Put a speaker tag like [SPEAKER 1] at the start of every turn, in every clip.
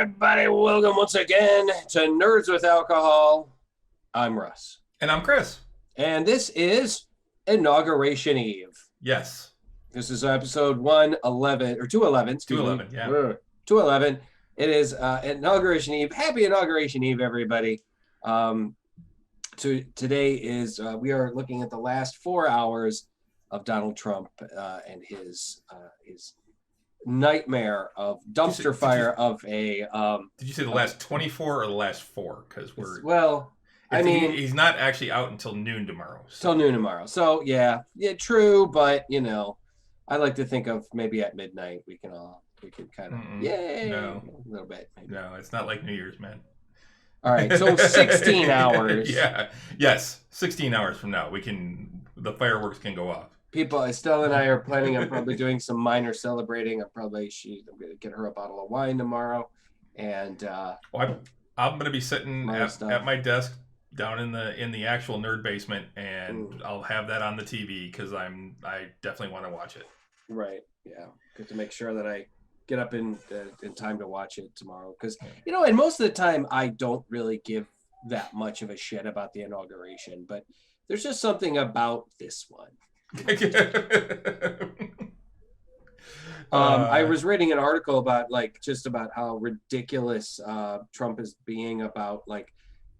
[SPEAKER 1] everybody. Welcome once again to Nerds with Alcohol. I'm Russ.
[SPEAKER 2] And I'm Chris.
[SPEAKER 1] And this is Inauguration Eve.
[SPEAKER 2] Yes.
[SPEAKER 1] This is episode 111, or 211, excuse
[SPEAKER 2] 211,
[SPEAKER 1] me.
[SPEAKER 2] yeah.
[SPEAKER 1] 211. It is Inauguration Eve. Happy Inauguration Eve, everybody. Today is, we are looking at the last 4 hours of Donald Trump and his nightmare of dumpster fire of a
[SPEAKER 2] did you say the last 24 or the last 4? Because
[SPEAKER 1] he's
[SPEAKER 2] not actually out until noon tomorrow.
[SPEAKER 1] Till noon tomorrow. So yeah, true, but I like to think of maybe at midnight we can kind of a little bit. Maybe.
[SPEAKER 2] No, it's not like New Year's, man.
[SPEAKER 1] All right, so 16 hours.
[SPEAKER 2] Yes, 16 hours from now the fireworks can go off.
[SPEAKER 1] People, Estelle and I are planning on probably doing some minor celebrating. I'm going to get her a bottle of wine tomorrow, and
[SPEAKER 2] I'm going to be sitting at my desk down in the actual nerd basement, and I'll have that on the TV because I definitely want to watch it.
[SPEAKER 1] Right. Yeah. Good to make sure that I get up in time to watch it tomorrow because and most of the time I don't really give that much of a shit about the inauguration, but there's just something about this one. I was reading an article about about how ridiculous Trump is being about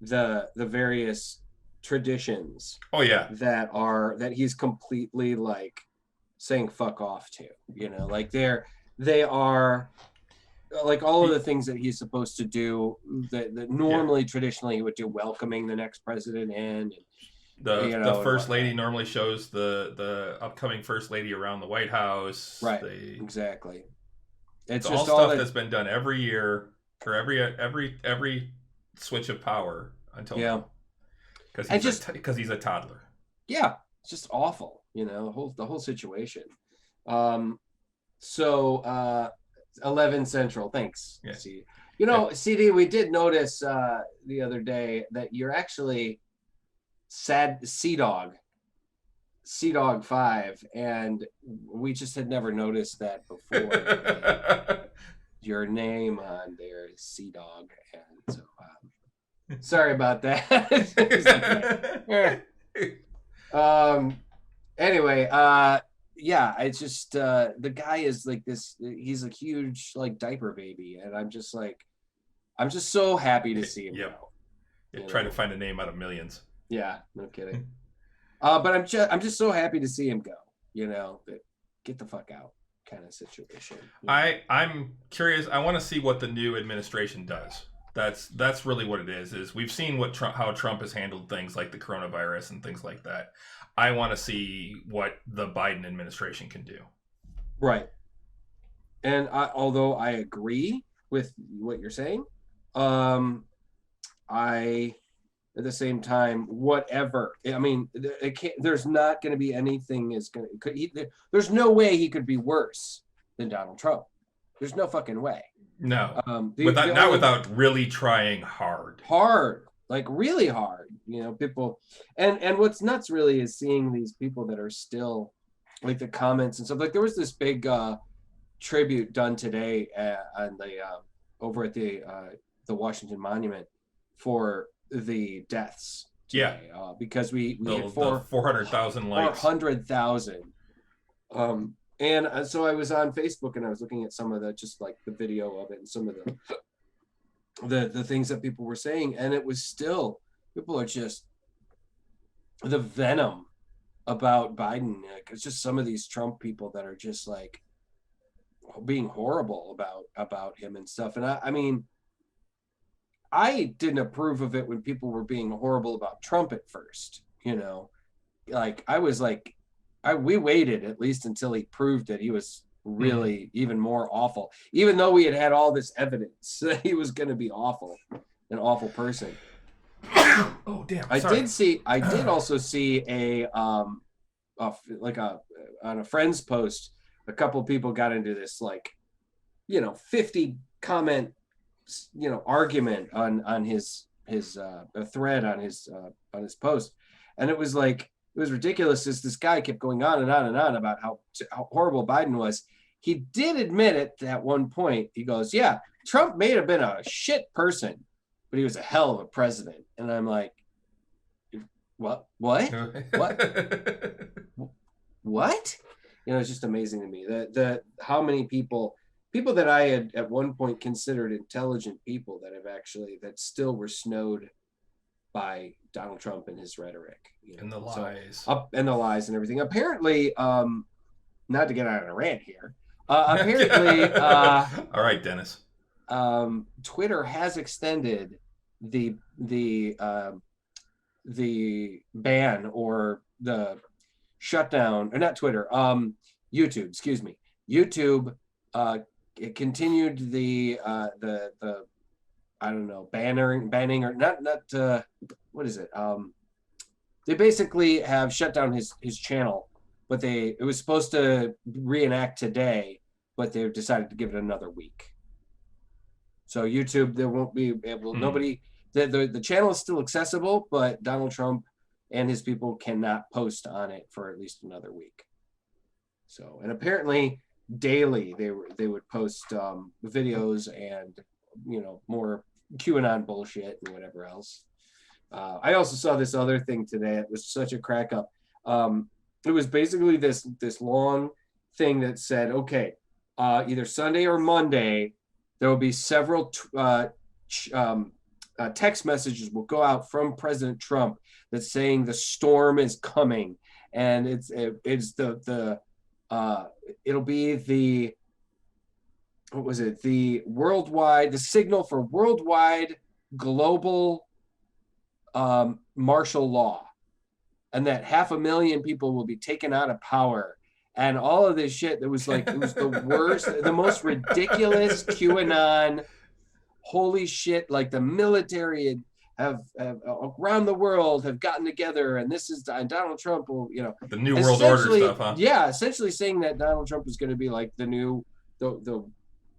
[SPEAKER 1] the various traditions.
[SPEAKER 2] Oh yeah,
[SPEAKER 1] that he's completely saying fuck off to. They are all of the things that he's supposed to do that normally traditionally he would do, welcoming the next president in.
[SPEAKER 2] The first lady normally shows the upcoming first lady around the White House.
[SPEAKER 1] Right. Exactly.
[SPEAKER 2] It's just all stuff that's been done every year for every switch of power until because he's a toddler.
[SPEAKER 1] Yeah, it's just awful. The whole situation. 11 Central. Thanks.
[SPEAKER 2] Yeah.
[SPEAKER 1] CD, we did notice the other day that you're actually Sea Dog 5, and we just had never noticed that before. Your name on there is Sea Dog, and so sorry about that. Anyway, it's just the guy is like this. He's a huge diaper baby, and I'm just so happy to see him go.
[SPEAKER 2] Trying to find a name out of millions.
[SPEAKER 1] Yeah, no kidding. But I'm just so happy to see him go. Get the fuck out kind of situation.
[SPEAKER 2] I'm curious. I want to see what the new administration does. That's really what it is. Is we've seen how Trump has handled things like the coronavirus and things like that. I want to see what the Biden administration can do.
[SPEAKER 1] Right. And although I agree with what you're saying, at the same time, whatever. I mean, there's not going to be anything there's no way he could be worse than Donald Trump. There's no fucking way.
[SPEAKER 2] No. Without really trying hard.
[SPEAKER 1] Really hard. People. And what's nuts really is seeing these people that are still the comments and stuff. There was this big tribute done today on over at the Washington Monument for the deaths today, because we had
[SPEAKER 2] 400,000 likes.
[SPEAKER 1] 400,000. And so I was on Facebook and I was looking at some of the the video of it and some of the things that people were saying, and it was still, people are just, the venom about Biden. It's just some of these Trump people that are just being horrible about him and stuff. And I mean, I didn't approve of it when people were being horrible about Trump at first. We waited at least until he proved that he was really even more awful, even though we had all this evidence that he was going to be awful, an awful person.
[SPEAKER 2] Oh damn!
[SPEAKER 1] I did also see on a friend's post, a couple people got into this 50 comment argument on his thread on his post, and it was ridiculous as this guy kept going on and on and on about how horrible Biden was. He did admit it at one point. He goes, yeah, Trump may have been a shit person, but he was a hell of a president. And I'm like, what? What? What? You know, it's just amazing to me that how many people that I had at one point considered intelligent people that still were snowed by Donald Trump and his rhetoric, you know?
[SPEAKER 2] And the lies.
[SPEAKER 1] And the lies and everything. Apparently, not to get out on a rant here. Apparently,
[SPEAKER 2] all right, Dennis.
[SPEAKER 1] Twitter has extended the ban or the shutdown, or not Twitter, YouTube. Excuse me, YouTube. It continued the I don't know, banning or not what is it? They basically have shut down his channel, but it was supposed to reenact today, but they've decided to give it another week. So YouTube, there won't be able, nobody, the channel is still accessible, but Donald Trump and his people cannot post on it for at least another week. So, and apparently daily they would post videos and, you know, more QAnon bullshit and whatever else. I also saw this other thing today. It was such a crack up. It was basically this long thing that said, okay, either Sunday or Monday, there will be several text messages will go out from President Trump that's saying the storm is coming, and it'll be the, what was it? The signal for worldwide global martial law, and that 500,000 people will be taken out of power, and all of this shit. That was like, it was the worst, the most ridiculous QAnon. Holy shit! Like the military have around the world have gotten together, and this is, and Donald Trump will, you know,
[SPEAKER 2] the new world order stuff, huh?
[SPEAKER 1] Yeah, essentially saying that Donald Trump is going to be like the new the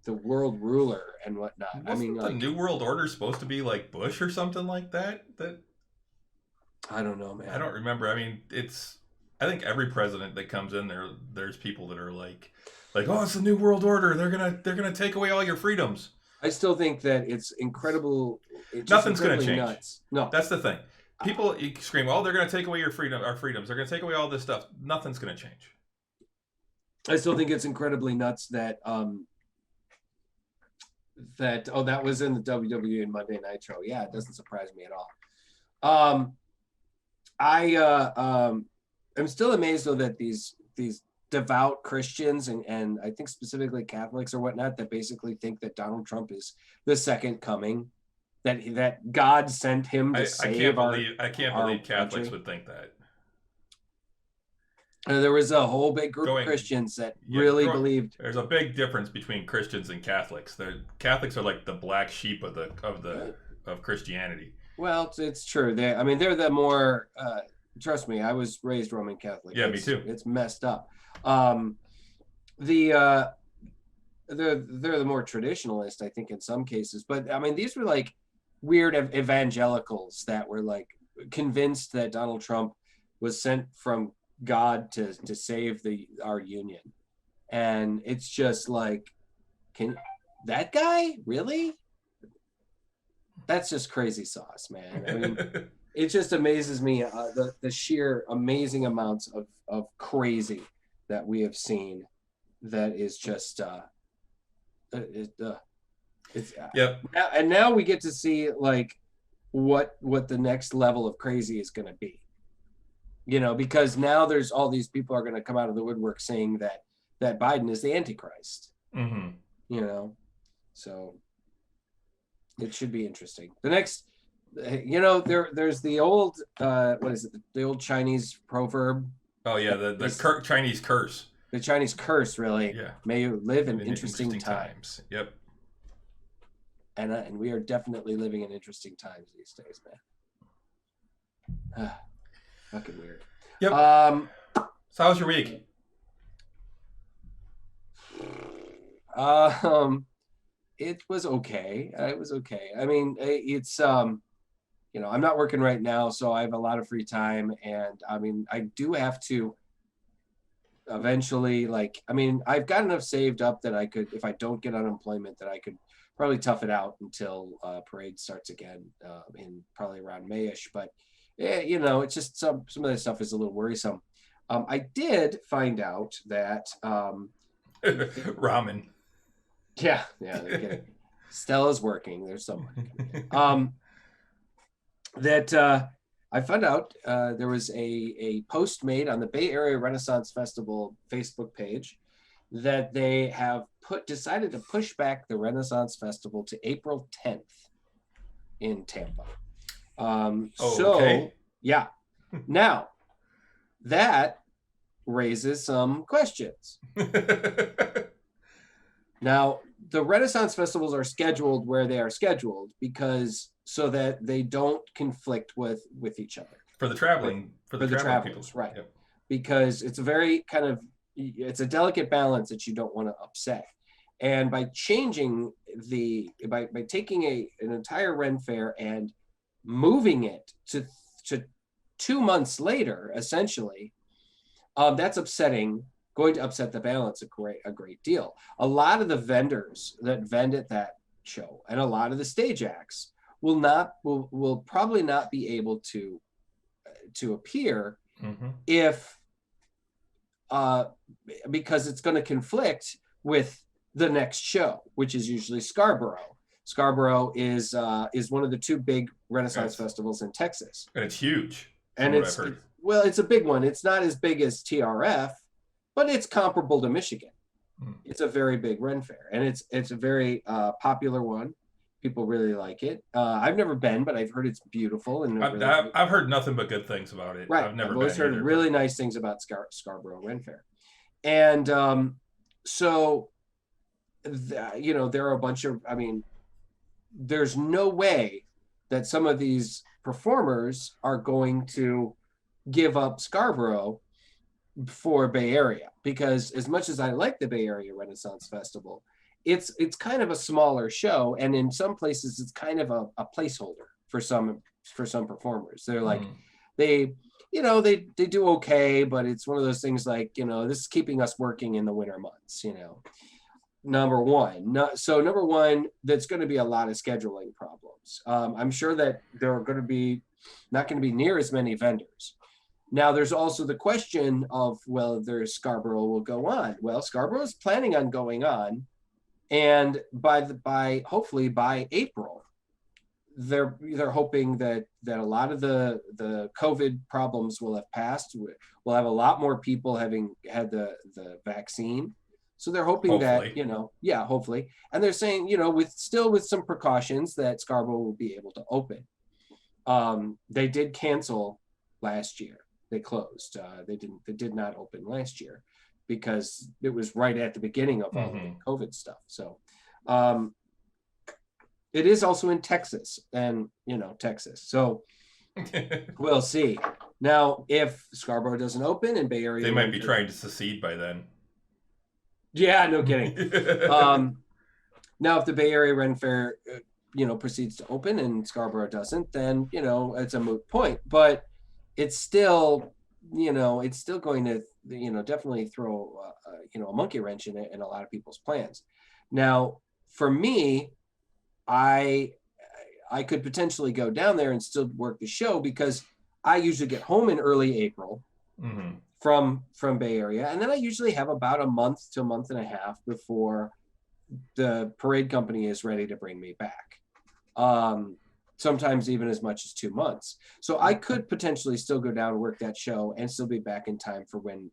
[SPEAKER 1] world ruler and whatnot.
[SPEAKER 2] Wasn't, I mean, the new world order supposed to be like Bush or something like that?
[SPEAKER 1] I don't know, man.
[SPEAKER 2] I don't remember. I mean, I think every president that comes in there's people that are like, oh, it's the new world order. They're gonna take away all your freedoms.
[SPEAKER 1] I still think that it's incredible.
[SPEAKER 2] Nothing's going to change.
[SPEAKER 1] Nuts. No,
[SPEAKER 2] that's the thing. People scream, "Oh, they're going to take away our freedoms. They're going to take away all this stuff." Nothing's going to change.
[SPEAKER 1] I still think it's incredibly nuts that that was in the WWE and Monday Nitro. Yeah, it doesn't surprise me at all. I'm still amazed though that these devout Christians and I think specifically Catholics or whatnot that basically think that Donald Trump is the second coming, that God sent him to save
[SPEAKER 2] I can't believe Catholics would think that.
[SPEAKER 1] There was a whole big group of Christians that really believed.
[SPEAKER 2] There's a big difference between Christians and Catholics. Catholics are like the black sheep of Christianity.
[SPEAKER 1] Well, it's true. They're the more. Trust me, I was raised Roman Catholic.
[SPEAKER 2] Yeah, me too.
[SPEAKER 1] It's messed up. They're the more traditionalist, I think, in some cases. But I mean, these were like weird evangelicals that were like convinced that Donald Trump was sent from God to save our union. And it's just like, can that guy really? That's just crazy sauce, man. I mean, it just amazes me the sheer amazing amounts of crazy that we have seen. That is just it's
[SPEAKER 2] yep.
[SPEAKER 1] And now we get to see like what the next level of crazy is going to be. You know, because now there's all these people are going to come out of the woodwork saying that Biden is the Antichrist.
[SPEAKER 2] Mm-hmm.
[SPEAKER 1] You know, so it should be interesting. The next, you know, there's the old what is it? The old Chinese proverb.
[SPEAKER 2] Oh yeah, the Chinese curse.
[SPEAKER 1] The Chinese curse, really.
[SPEAKER 2] Yeah.
[SPEAKER 1] May you live in interesting times.
[SPEAKER 2] Yep.
[SPEAKER 1] And we are definitely living in interesting times these days, man. Fucking weird.
[SPEAKER 2] Yep. So how was your week?
[SPEAKER 1] It was okay. It was okay. I mean, it's you know, I'm not working right now, so I have a lot of free time, and I mean, I do have to eventually, like, I mean, I've got enough saved up that I could, if I don't get unemployment, that I could probably tough it out until parade starts again in probably around Mayish. But it's just some of that stuff is a little worrisome. I did find out that
[SPEAKER 2] ramen.
[SPEAKER 1] Yeah, they're getting Stella's working. There's someone. That I found out there was a post made on the Bay Area Renaissance Festival Facebook page that they have decided to push back the Renaissance Festival to April 10th in Tampa.
[SPEAKER 2] Okay.
[SPEAKER 1] Yeah. Now, that raises some questions. Now, the Renaissance festivals are scheduled where they are scheduled so that they don't conflict with each other.
[SPEAKER 2] For the travelers,
[SPEAKER 1] people. Right. Yep. Because it's a very it's a delicate balance that you don't want to upset. And by changing by taking an entire Ren Fair and moving it to 2 months later, essentially, that's going to upset the balance a great deal. A lot of the vendors that vend at that show and a lot of the stage acts will probably not be able to appear if because it's going to conflict with the next show, which is usually Scarborough. Scarborough is one of the two big Renaissance festivals in Texas,
[SPEAKER 2] and it's huge.
[SPEAKER 1] And it's a big one. It's not as big as TRF, but it's comparable to Michigan. It's a very big Ren Fair, and it's a very popular one. People really like it. I've never been, but I've heard it's beautiful. And
[SPEAKER 2] I've heard nothing but good things about it.
[SPEAKER 1] Right.
[SPEAKER 2] I've
[SPEAKER 1] always heard really nice things about Scarborough Ren Fair. And there are a bunch of, there's no way that some of these performers are going to give up Scarborough for Bay Area, because as much as I like the Bay Area Renaissance Festival, it's kind of a smaller show, and in some places it's kind of a placeholder for some performers. They're like they do okay, but it's one of those things like, this is keeping us working in the winter months, number one. Number one, that's going to be a lot of scheduling problems. I'm sure that there are going to be not going to be near as many vendors. Now, there's also the question of whether Scarborough will go on. Well, Scarborough is planning on going on, and hopefully by April, they're hoping that a lot of the COVID problems will have passed. We'll have a lot more people having had the vaccine. So they're hoping hopefully. Hopefully. And they're saying, with some precautions, that Scarborough will be able to open. They did cancel last year. They closed. They did not open last year because it was right at the beginning of all the COVID stuff. So it is also in Texas, and Texas. So we'll see. Now, if Scarborough doesn't open and Bay Area,
[SPEAKER 2] they might be trying to secede by then.
[SPEAKER 1] Yeah, no kidding. Now, if the Bay Area Ren Fair, proceeds to open and Scarborough doesn't, then it's a moot point. But it's still, going to, definitely throw, a monkey wrench in a lot of people's plans. Now, for me, I could potentially go down there and still work the show, because I usually get home in early April from Bay Area, and then I usually have about a month to a month and a half before the parade company is ready to bring me back. Sometimes even as much as 2 months. So I could potentially still go down and work that show and still be back in time for when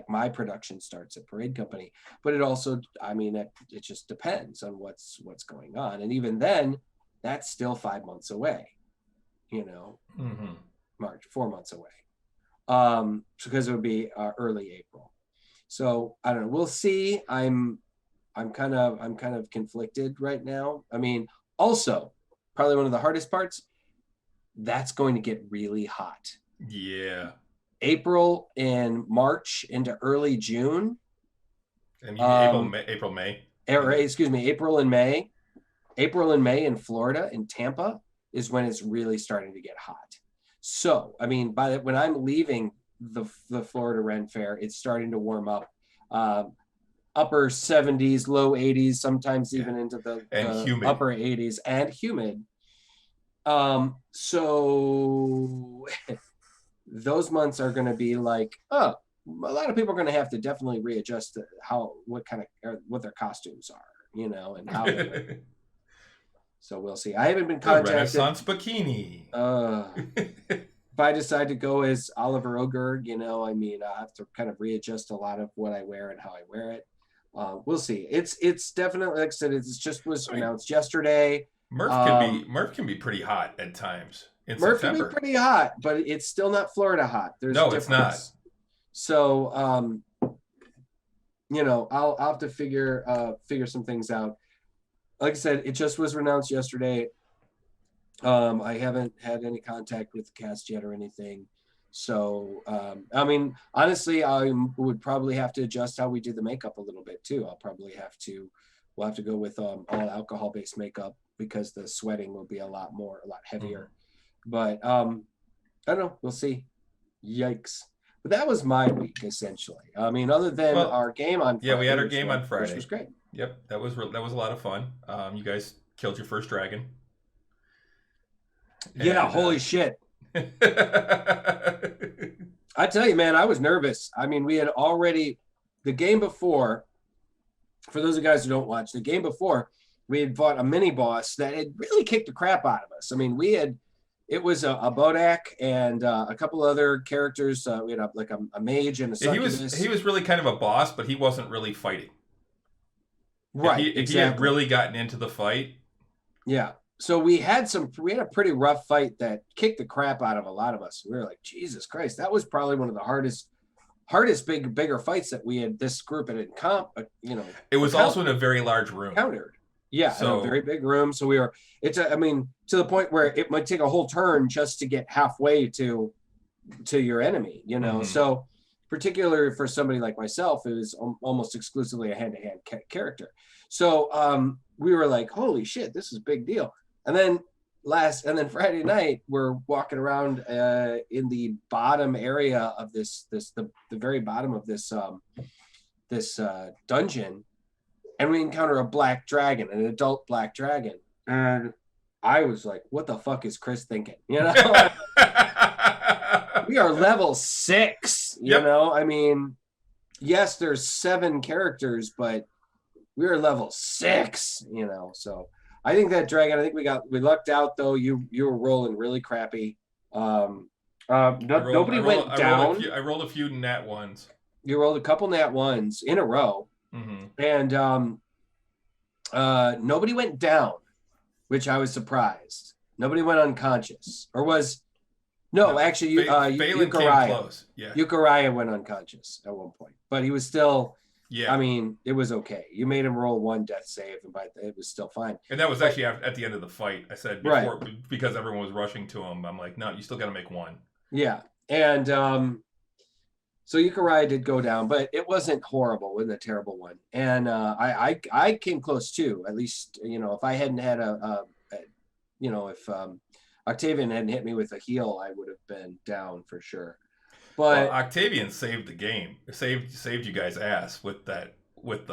[SPEAKER 1] my production starts at Parade Company. But it also, it just depends on what's going on. And even then, that's still 5 months away, March, 4 months away. Because it would be early April. So I don't know, we'll see. I'm kind of conflicted right now. Also, probably one of the hardest parts, that's going to get really hot.
[SPEAKER 2] Yeah.
[SPEAKER 1] April and March into early June.
[SPEAKER 2] And April, May.
[SPEAKER 1] April and May. April and May in Florida, in Tampa, is when it's really starting to get hot. So, when I'm leaving the Florida Ren Fair, it's starting to warm up. upper 70s, low 80s, sometimes
[SPEAKER 2] Yeah.
[SPEAKER 1] even into the
[SPEAKER 2] humid.
[SPEAKER 1] upper 80s, and humid. So those months are going to be like, oh, a lot of people are going to have to definitely readjust to what their costumes are, you know, and how they wear them. So we'll see. I haven't been
[SPEAKER 2] The
[SPEAKER 1] contacted.
[SPEAKER 2] Renaissance bikini.
[SPEAKER 1] If I decide to go as Oliver Oger, you know, I mean, I have to kind of readjust a lot of what I wear and how I wear it. We'll see. It's definitely, like I said, it's just was announced yesterday.
[SPEAKER 2] Murph can be pretty hot at times in
[SPEAKER 1] Murph
[SPEAKER 2] September.
[SPEAKER 1] can be pretty hot, but it's still not Florida hot. There's
[SPEAKER 2] no,
[SPEAKER 1] a difference.
[SPEAKER 2] it's not.
[SPEAKER 1] So, you know, I'll have to figure some things out. Like I said, it just was announced yesterday. I haven't had any contact with the cast yet or anything. So, I mean, honestly, I would probably have to adjust how we do the makeup a little bit too. We'll have to go with all alcohol-based makeup because the sweating will be a lot heavier. But I don't know. We'll see. Yikes. But that was my week, essentially. I mean, other than our game on Friday.
[SPEAKER 2] Yeah, we had our game on Friday.
[SPEAKER 1] Which was great.
[SPEAKER 2] Yep, that was a lot of fun. You guys killed your first dragon.
[SPEAKER 1] Yeah, and, holy shit. I tell you, man, I was nervous. I mean, we had already, the game before, for those of you guys who don't watch, the game before, we had fought a mini boss that had really kicked the crap out of us. I mean, it was a Bodak and a couple other characters. We had a mage and a succubus.
[SPEAKER 2] He was really kind of a boss, but he wasn't really fighting.
[SPEAKER 1] Right.
[SPEAKER 2] If he had really gotten into the fight.
[SPEAKER 1] Yeah. So we had a pretty rough fight that kicked the crap out of a lot of us. We were like, Jesus Christ, that was probably one of the hardest bigger fights that we had, this group had
[SPEAKER 2] It was also in a very large room.
[SPEAKER 1] Countered. Yeah, in a very big room. So to the point where it might take a whole turn just to get halfway to your enemy, you know? Mm-hmm. So particularly for somebody like myself, it was almost exclusively a hand-to-hand character. So we were like, holy shit, this is a big deal. And then Friday night, we're walking around in the bottom area of the very bottom of this dungeon, and we encounter a black dragon, an adult black dragon, and I was like, "What the fuck is Chris thinking?" You know, we are level 6. You know, I mean, yes, there's 7 characters, but we are level 6. You know, so. I think that dragon. I think we lucked out though. You were rolling really crappy. Nobody went down.
[SPEAKER 2] I rolled a few nat ones.
[SPEAKER 1] You rolled a couple nat ones in a row, and nobody went down, which I was surprised. Nobody went unconscious, actually, Euchariah went unconscious at one point, but he was still. Yeah, I mean, it was okay. You made him roll 1 death save, and it was still fine.
[SPEAKER 2] And that was actually at the end of the fight. I said because everyone was rushing to him. I'm like, no, you still got to make 1.
[SPEAKER 1] Yeah, and so Euchariah did go down, but it wasn't horrible. It wasn't a terrible one. And I came close too. At least, you know, if I hadn't had if Octavian hadn't hit me with a heal, I would have been down for sure. But
[SPEAKER 2] Octavian saved the game. Saved you guys' ass with the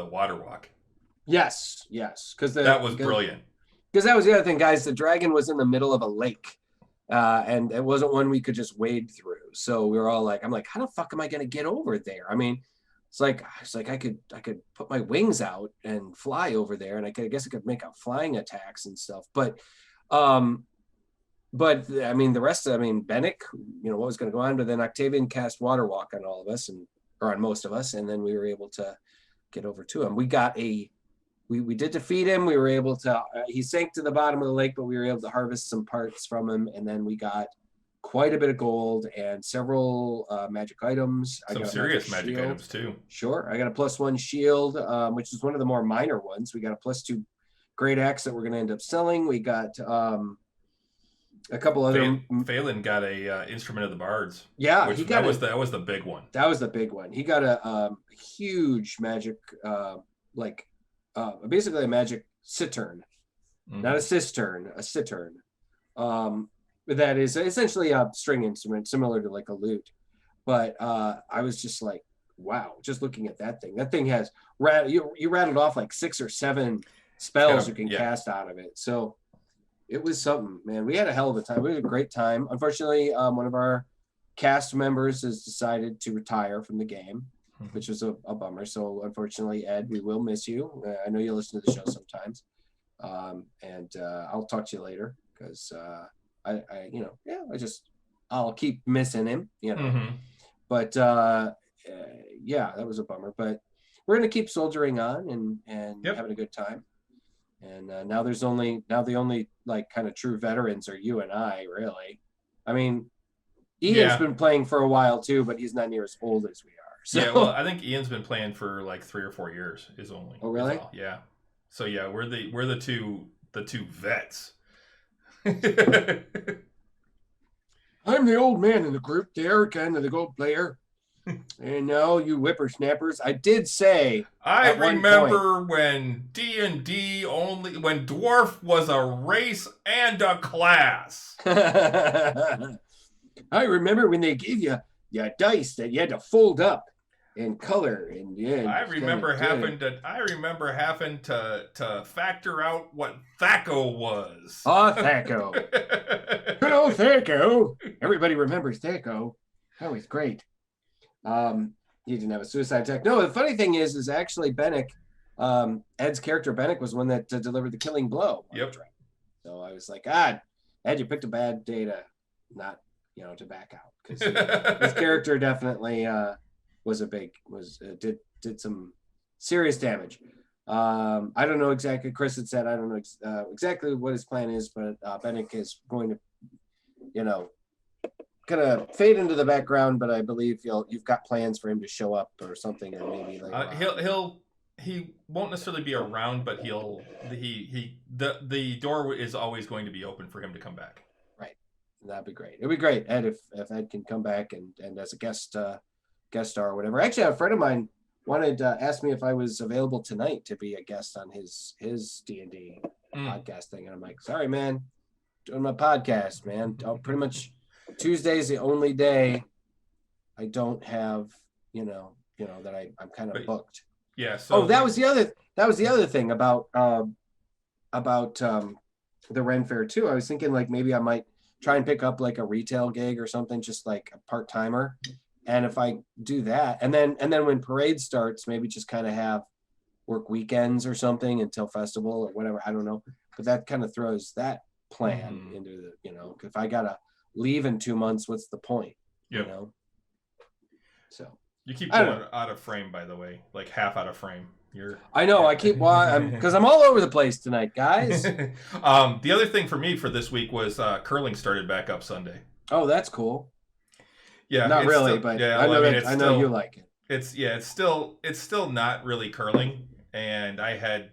[SPEAKER 2] water walk.
[SPEAKER 1] Yes, because
[SPEAKER 2] that was brilliant.
[SPEAKER 1] Because that was the other thing, guys. The dragon was in the middle of a lake, and it wasn't one we could just wade through. So we were all like, "I'm like, how the fuck am I going to get over there?" I mean, it's like I could put my wings out and fly over there, and I guess I could make up flying attacks and stuff, but. But I mean, Bennick, you know, what was going to go on, but then Octavian cast Water Walk on all of us or on most of us. And then we were able to get over to him. We did defeat him. We were able to, he sank to the bottom of the lake, but we were able to harvest some parts from him. And then we got quite a bit of gold and several magic items.
[SPEAKER 2] Some serious magic items too.
[SPEAKER 1] Sure. I got a +1 shield, which is one of the more minor ones. We got a +2 great axe that we're going to end up selling. We got, a couple other.
[SPEAKER 2] Phelan got a instrument of the bards.
[SPEAKER 1] Yeah,
[SPEAKER 2] that was the big one.
[SPEAKER 1] That was the big one. He got a huge magic, basically a magic citern, not a cistern, a citern. That is essentially a string instrument, similar to like a lute. But I was just like, wow, just looking at that thing has you rattled off like 6 or 7 spells you can cast out of it. So it was something, man. We had a hell of a time. We had a great time. Unfortunately, one of our cast members has decided to retire from the game, which was a bummer. So unfortunately, Ed, we will miss you. I know you listen to the show sometimes, and I'll talk to you later because I'll keep missing him, But yeah, that was a bummer. But we're gonna keep soldiering on and having a good time. And now the only like kind of true veterans are you and I, really. I mean, Ian's been playing for a while too, but he's not near as old as we are. So.
[SPEAKER 2] Yeah, well, I think Ian's been playing for like 3 or 4 years. Is only.
[SPEAKER 1] Oh, really?
[SPEAKER 2] Yeah. So yeah, we're the two vets.
[SPEAKER 1] I'm the old man in the group there, kind of the gold player. And now you whippersnappers. I did say.
[SPEAKER 2] I remember when D&D when dwarf was a race and a class.
[SPEAKER 1] I remember when they gave you dice that you had to fold up and color and
[SPEAKER 2] I remember having to factor out what Thaco was.
[SPEAKER 1] Oh, Thaco. Good old Thaco. Everybody remembers Thaco. That was great. He didn't have a suicide tech. No, the funny thing is actually Bennick, Ed's character Bennick was one that delivered the killing blow.
[SPEAKER 2] Yep.
[SPEAKER 1] So I was like, God, Ed, you picked a bad day to not, to back out because his character definitely did some serious damage. I don't know exactly. Chris had said I don't know exactly what his plan is, but Bennick is going to, kind of fade into the background, but I believe you've got plans for him to show up or something, or maybe
[SPEAKER 2] he won't necessarily be around, but the door is always going to be open for him to come back.
[SPEAKER 1] Right, that'd be great. It'd be great, Ed, if Ed can come back and as a guest star or whatever. Actually, a friend of mine wanted to ask me if I was available tonight to be a guest on his D&D podcast thing, and I'm like, sorry, man, doing my podcast, man. I'll pretty much. Tuesday's the only day I don't have, that I'm kind of booked.
[SPEAKER 2] Yeah. So
[SPEAKER 1] that was the other thing about the Ren Fair too. I was thinking like maybe I might try and pick up like a retail gig or something, just like a part timer. And if I do that, and then when parade starts, maybe just kind of have work weekends or something until festival or whatever. I don't know, but that kind of throws that plan into the, if I gotta leave in 2 months, what's the point?
[SPEAKER 2] Yep.
[SPEAKER 1] So
[SPEAKER 2] you keep going out of frame, by the way, like half out of frame.
[SPEAKER 1] I know. I keep because I'm all over the place tonight, guys.
[SPEAKER 2] The other thing for me for this week was curling started back up Sunday.
[SPEAKER 1] Oh, that's cool.
[SPEAKER 2] Yeah,
[SPEAKER 1] not really, but I know you like it.
[SPEAKER 2] It's still not really curling, and I had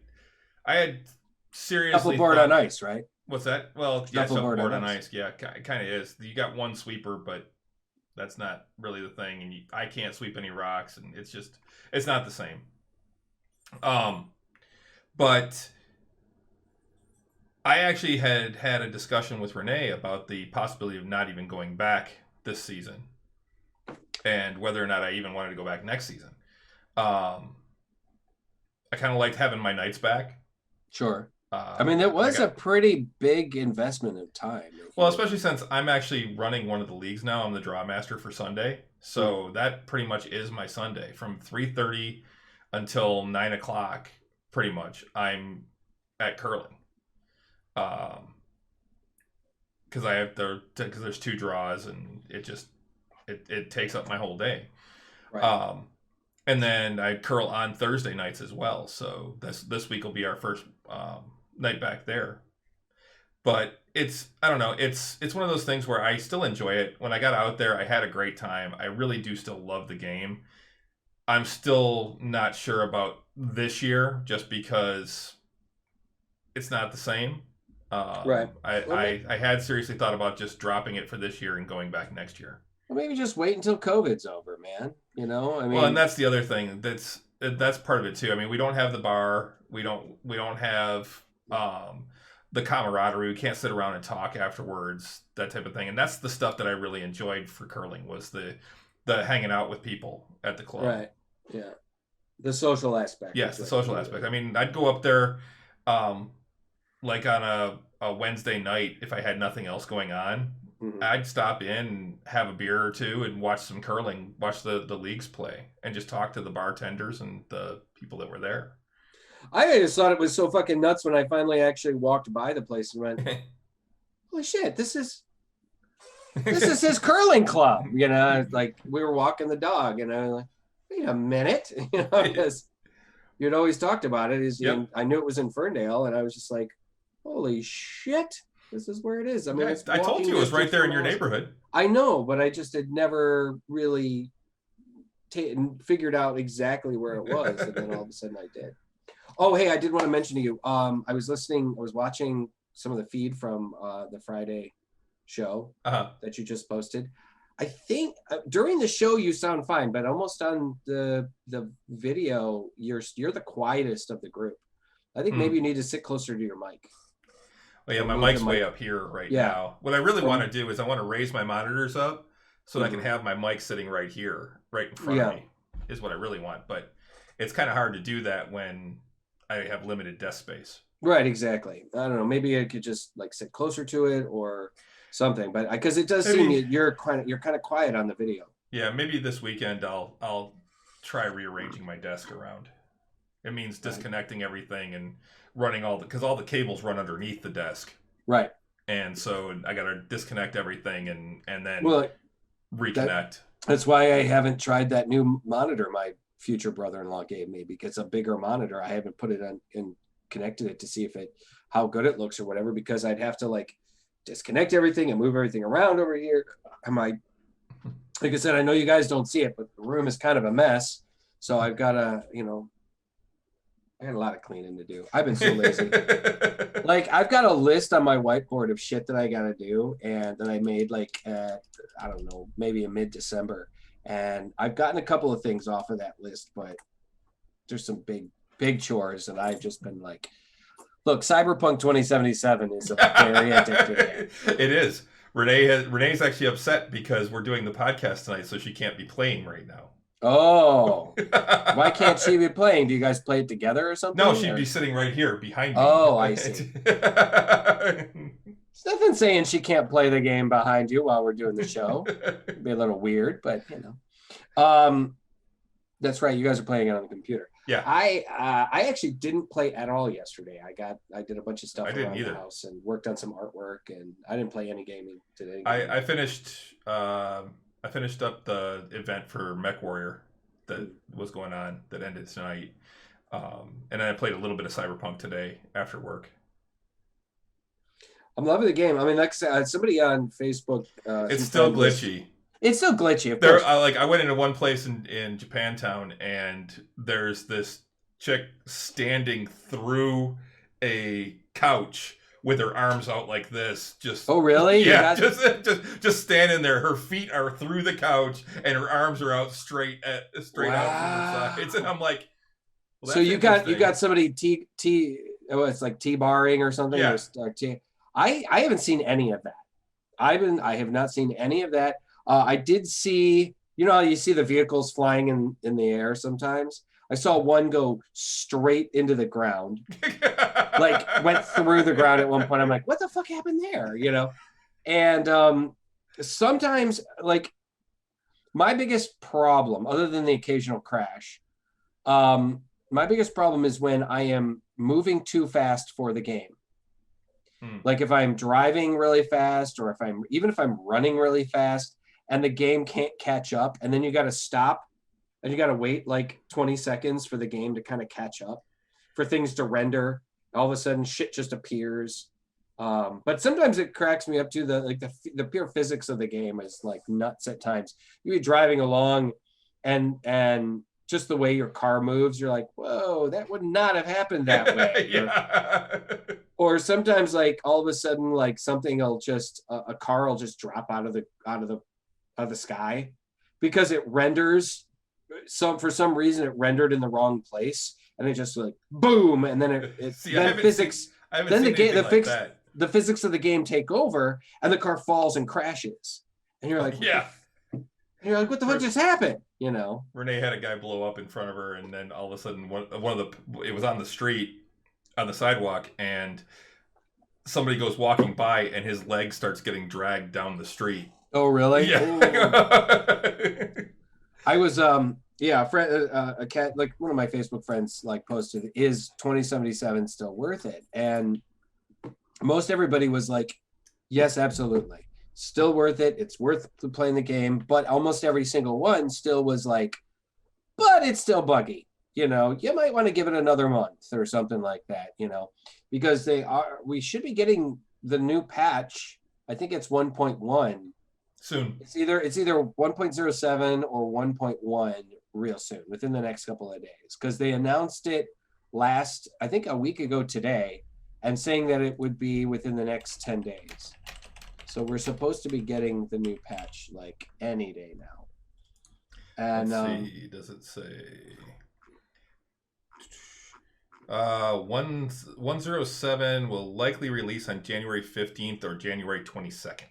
[SPEAKER 2] seriously
[SPEAKER 1] shuffleboard on ice, right?
[SPEAKER 2] What's that? Well, shuffleboard on ice. Yeah, it kind of is. You got one sweeper, but that's not really the thing, and I can't sweep any rocks, and it's not the same. But I actually had a discussion with Renee about the possibility of not even going back this season, and whether or not I even wanted to go back next season. I kind of liked having my nights back.
[SPEAKER 1] Sure. I mean, it was a pretty big investment of time.
[SPEAKER 2] Well, especially since I'm actually running one of the leagues now. I'm the draw master for Sunday. So that pretty much is my Sunday. From 3:30 until 9 o'clock, pretty much, I'm at curling. Because there's 2 draws, and it takes up my whole day. Right. And then I curl on Thursday nights as well. So this week will be our first night back there. But I don't know, it's one of those things where I still enjoy it. When I got out there, I had a great time. I really do still love the game. I'm still not sure about this year just because it's not the same. Right. I had seriously thought about just dropping it for this year and going back next year.
[SPEAKER 1] Well, maybe just wait until COVID's over, man. I mean,
[SPEAKER 2] well, and that's the other thing. That's part of it too. I mean, we don't have the bar. We don't have the camaraderie. We can't sit around and talk afterwards, that type of thing. And that's the stuff that I really enjoyed for curling was the the hanging out with people at the club.
[SPEAKER 1] Right. Yeah. The social aspect.
[SPEAKER 2] Yes, the social aspect. I mean, I'd go up there, like on a Wednesday night if I had nothing else going on.
[SPEAKER 1] Mm-hmm.
[SPEAKER 2] I'd stop in and have a beer or two and watch some curling, watch the leagues play, and just talk to the bartenders and the people that were there.
[SPEAKER 1] I just thought it was so fucking nuts when I finally actually walked by the place and went, holy shit, this is his curling club. You know, like we were walking the dog and I was like, wait a minute, you know, because you'd always talked about it.
[SPEAKER 2] Yep.
[SPEAKER 1] I knew it was in Ferndale and I was just like, holy shit, this is where it is. I mean,
[SPEAKER 2] yeah, I told you it was right there in your neighborhood.
[SPEAKER 1] I know, but I just had never really figured out exactly where it was. And then all of a sudden I did. Oh, hey, I did want to mention to you, I was watching some of the feed from the Friday show that you just posted. I think during the show you sound fine, but almost on the video, you're the quietest of the group. I think maybe you need to sit closer to your mic.
[SPEAKER 2] Well, yeah, my mic's way up here now. What I really want to do is I want to raise my monitors up so that I can have my mic sitting right here, right in front of me, is what I really want. But it's kind of hard to do that when I have limited desk space.
[SPEAKER 1] Right, exactly. I don't know. Maybe I could just like sit closer to it or something. But because it does seem you're kind of quiet on the video.
[SPEAKER 2] Yeah, maybe this weekend I'll try rearranging my desk around. It means disconnecting everything and running because all the cables run underneath the desk.
[SPEAKER 1] Right.
[SPEAKER 2] And so I got to disconnect everything and then reconnect. That's
[SPEAKER 1] why I haven't tried that new monitor my future brother-in-law gave me, because a bigger monitor. I haven't put it on and connected it to see how good it looks or whatever, because I'd have to like disconnect everything and move everything around over here. Like I said, I know you guys don't see it, but the room is kind of a mess. So I've got to, I got a lot of cleaning to do. I've been so lazy. Like I've got a list on my whiteboard of shit that I got to do, and that I made like, I don't know, maybe in mid-December. And I've gotten a couple of things off of that list, but there's some big chores, and I've just been like, look, Cyberpunk 2077 is a very addictive game.
[SPEAKER 2] It is. Renee's actually upset because we're doing the podcast tonight, so she can't be playing right now.
[SPEAKER 1] Oh, why can't she be playing? Do you guys play it together or something?
[SPEAKER 2] No, she'd be sitting right here behind me.
[SPEAKER 1] Oh, I see. There's nothing saying she can't play the game behind you while we're doing the show. It'd be a little weird, but that's right. You guys are playing it on the computer.
[SPEAKER 2] Yeah.
[SPEAKER 1] I actually didn't play at all yesterday. I did a bunch of stuff around the house and worked on some artwork, and I didn't play any gaming today.
[SPEAKER 2] I finished up the event for Mech Warrior that was going on that ended tonight. And then I played a little bit of Cyberpunk today after work.
[SPEAKER 1] I'm loving the game. I mean, like somebody on Facebook.
[SPEAKER 2] It's still glitchy.
[SPEAKER 1] It's still glitchy. Of course.
[SPEAKER 2] I went into one place in Japantown, and there's this chick standing through a couch with her arms out like this. Just
[SPEAKER 1] oh really?
[SPEAKER 2] Yeah, just standing there. Her feet are through the couch, and her arms are out straight out from the sides. And I'm like, well,
[SPEAKER 1] so you got somebody it's like T-barring or something.
[SPEAKER 2] Yeah.
[SPEAKER 1] I haven't seen any of that. I have not seen any of that. I did see, how you see the vehicles flying in the air sometimes. I saw one go straight into the ground, like went through the ground at one point. I'm like, what the fuck happened there? And sometimes, like, my biggest problem, other than the occasional crash, my biggest problem is when I am moving too fast for the game. Like if I'm driving really fast, or if I'm running really fast and the game can't catch up, and then you got to stop and you got to wait like 20 seconds for the game to kind of catch up, for things to render. All of a sudden shit just appears. But sometimes it cracks me up too. The pure physics of the game is like nuts at times. You be driving along and just the way your car moves, you're like, whoa, that would not have happened that way.
[SPEAKER 2] Yeah.
[SPEAKER 1] Or sometimes like all of a sudden, like something will just, a car will just drop out of the sky because it renders for some reason it rendered in the wrong place, and it just like boom. And then the physics of the game take over, and the car falls and crashes. And you're like,
[SPEAKER 2] yeah.
[SPEAKER 1] And you're like, what the fuck just happened? You know?
[SPEAKER 2] Renee had a guy blow up in front of her, and then all of a sudden, it was on the street, on the sidewalk, and somebody goes walking by, and his leg starts getting dragged down the street.
[SPEAKER 1] Oh, really?
[SPEAKER 2] Yeah.
[SPEAKER 1] I was yeah, a friend, a cat, like one of my Facebook friends, like posted, is 2077 still worth it? And most everybody was like, yes, absolutely, still worth it. It's worth playing the game. But almost every single one still was like, but it's still buggy. You know, you might want to give it another month or something like that. You know, because we should be getting the new patch. I think it's 1.1
[SPEAKER 2] soon.
[SPEAKER 1] It's either 1.07 or 1.1 real soon, within the next couple of days, because they announced it last, I think, a week ago today, and saying that it would be within the next 10 days. So we're supposed to be getting the new patch like any day now. And
[SPEAKER 2] let's see, does it say 107 will likely release on January 15th or January 22nd.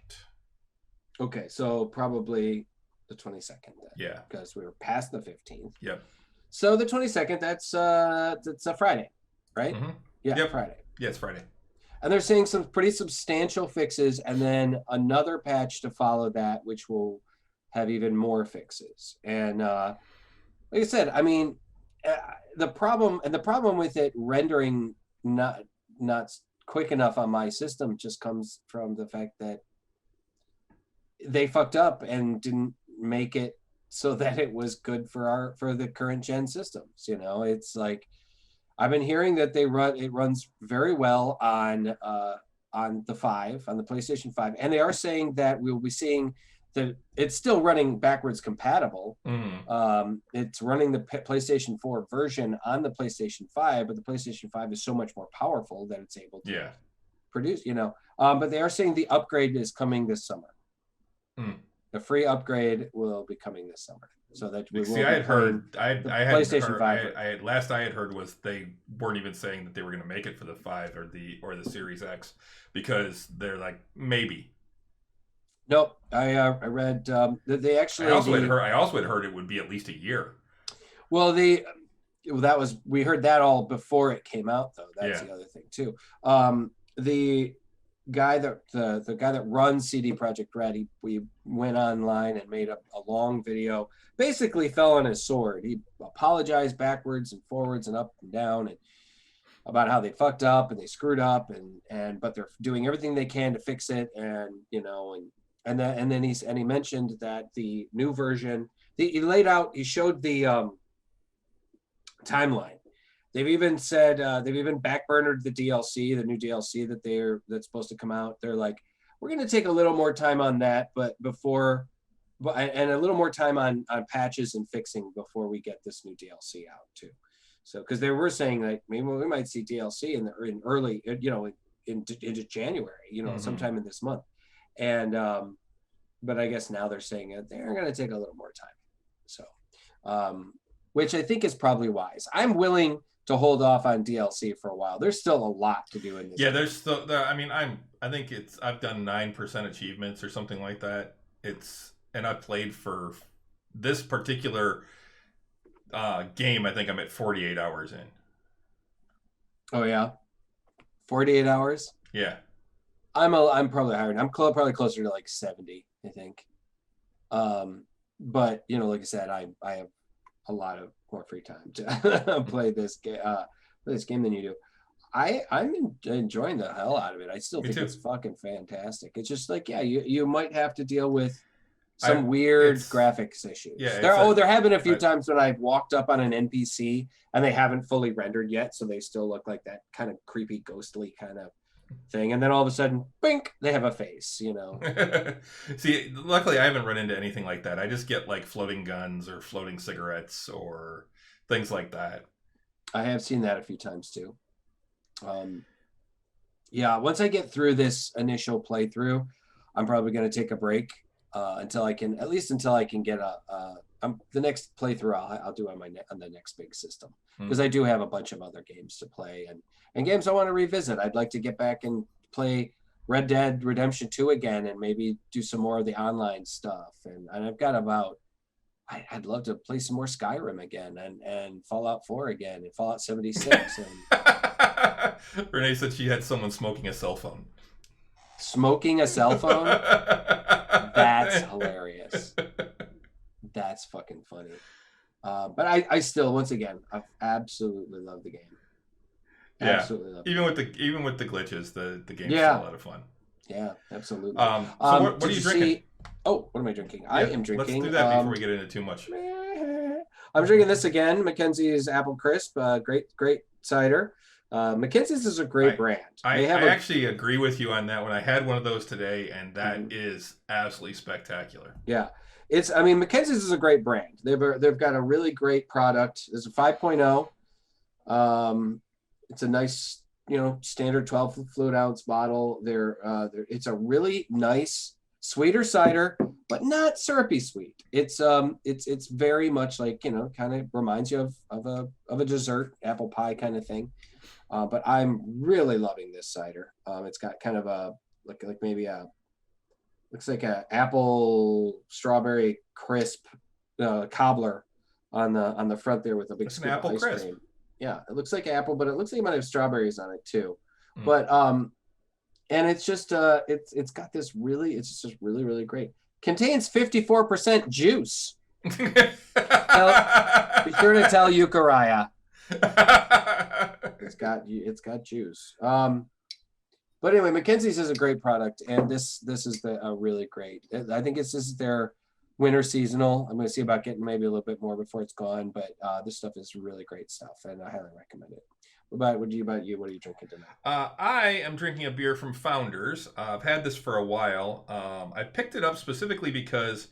[SPEAKER 1] Okay, so probably the 22nd then.
[SPEAKER 2] Yeah.
[SPEAKER 1] Because we were past the 15th.
[SPEAKER 2] Yep.
[SPEAKER 1] So the 22nd, that's a Friday, right?
[SPEAKER 2] Mm-hmm.
[SPEAKER 1] Yeah,
[SPEAKER 2] yep.
[SPEAKER 1] Friday.
[SPEAKER 2] Yeah, it's Friday.
[SPEAKER 1] And they're saying some pretty substantial fixes, and then another patch to follow that, which will have even more fixes. And like I said, I mean, the problem with it rendering not quick enough on my system just comes from the fact that they fucked up and didn't make it so that it was good for the current gen systems. You know, it's like, I've been hearing that it runs very well on the PlayStation 5, and they are saying that we'll be seeing that it's still running backwards compatible.
[SPEAKER 2] Mm-hmm.
[SPEAKER 1] It's running the PlayStation 4 version on the PlayStation 5, but the PlayStation 5 is so much more powerful that it's able to produce, you know. But they are saying the upgrade is coming this summer. The free upgrade will be coming this summer. So that we will.
[SPEAKER 2] I had heard.
[SPEAKER 1] PlayStation 5.
[SPEAKER 2] Last I had heard was they weren't even saying that they were going to make it for the 5 or the Series X, because they're like, we
[SPEAKER 1] Nope. I read that they actually.
[SPEAKER 2] I also had heard it would be at least a year.
[SPEAKER 1] Well, we heard that all before it came out, though. That's the other thing too. The guy that runs CD Projekt Red, we went online and made a long video. Basically, fell on his sword. He apologized backwards and forwards and up and down, and about how they fucked up and they screwed up, but they're doing everything they can to fix it, and you know, and then he mentioned that the new version, he showed the timeline. They've even said they've even backburnered the DLC, the new DLC that's supposed to come out. They're like, we're going to take a little more time on that, and a little more time on patches and fixing before we get this new DLC out too. So because they were saying like maybe we might see DLC in early, you know, into January, you know, sometime in this month, and but I guess now they're saying they're going to take a little more time. So, which I think is probably wise. I'm willing to hold off on DLC for a while. There's still a lot to do in this.
[SPEAKER 2] Yeah, game. There's still. I mean, I've done 9% achievements or something like that. And I've played for this particular game. I think I'm at 48 hours in. Oh
[SPEAKER 1] yeah, 48 hours.
[SPEAKER 2] Yeah,
[SPEAKER 1] I'm probably higher. I'm probably closer to like 70. I think. But you know, like I said, I have a lot of more free time to play this game than you do. I'm enjoying the hell out of it. I still think it's fucking fantastic. It's just like, yeah, you might have to deal with some weird graphics issues. Yeah, there have been a few times when I've walked up on an NPC and they haven't fully rendered yet, so they still look like that kind of creepy, ghostly kind of thing, and then all of a sudden, bink, they have a face, you know.
[SPEAKER 2] See, luckily I haven't run into anything like that. I just get like floating guns or floating cigarettes or things like that.
[SPEAKER 1] I have seen that a few times too. Yeah, once I get through this initial playthrough, I'm probably going to take a break until I can get the next playthrough I'll do on the next big system, because I do have a bunch of other games to play and games I want to revisit. I'd like to get back and play Red Dead Redemption 2 again and maybe do some more of the online stuff. And I've got about, I'd love to play some more Skyrim again and Fallout 4 again and Fallout 76 and
[SPEAKER 2] Renee said she had someone smoking a cell phone.
[SPEAKER 1] smoking a cell phone. That's hilarious. That's fucking funny. But I still, once again, I absolutely love the game.
[SPEAKER 2] Yeah,
[SPEAKER 1] Absolutely love
[SPEAKER 2] even with the glitches, the game's
[SPEAKER 1] Yeah.
[SPEAKER 2] still a lot of fun.
[SPEAKER 1] Yeah, absolutely.
[SPEAKER 2] So what are you drinking?
[SPEAKER 1] Oh, what am I drinking? I am drinking.
[SPEAKER 2] Let's do that before we get into too much.
[SPEAKER 1] I'm drinking this again, Mackenzie's Apple Crisp. Great cider. Mackenzie's is a great brand.
[SPEAKER 2] I actually agree with you on that one. I had one of those today, and that is absolutely spectacular.
[SPEAKER 1] Yeah. Mackenzie's is a great brand. They've got a really great product. It's a 5.0. It's a nice, standard 12 fluid ounce bottle. It's a really nice, sweeter cider, but not syrupy sweet. It's very much like, kind of reminds you of a dessert, apple pie kind of thing. But I'm really loving this cider. It's got kind of a like maybe looks like a apple strawberry crisp cobbler on the front there with a big scoop of ice cream. Yeah, it looks like apple, but it looks like it might have strawberries on it too. But and it's just it's got this really, it's just really, really great. Contains 54% juice. Be sure to tell Euchariah. It's got juice. But anyway, Mackenzie's is a great product, and this is a really great. I think this is their winter seasonal. I'm going to see about getting maybe a little bit more before it's gone, but this stuff is really great stuff, and I highly recommend it. What about you? What are you drinking tonight?
[SPEAKER 2] I am drinking a beer from Founders. I've had this for a while. I picked it up specifically because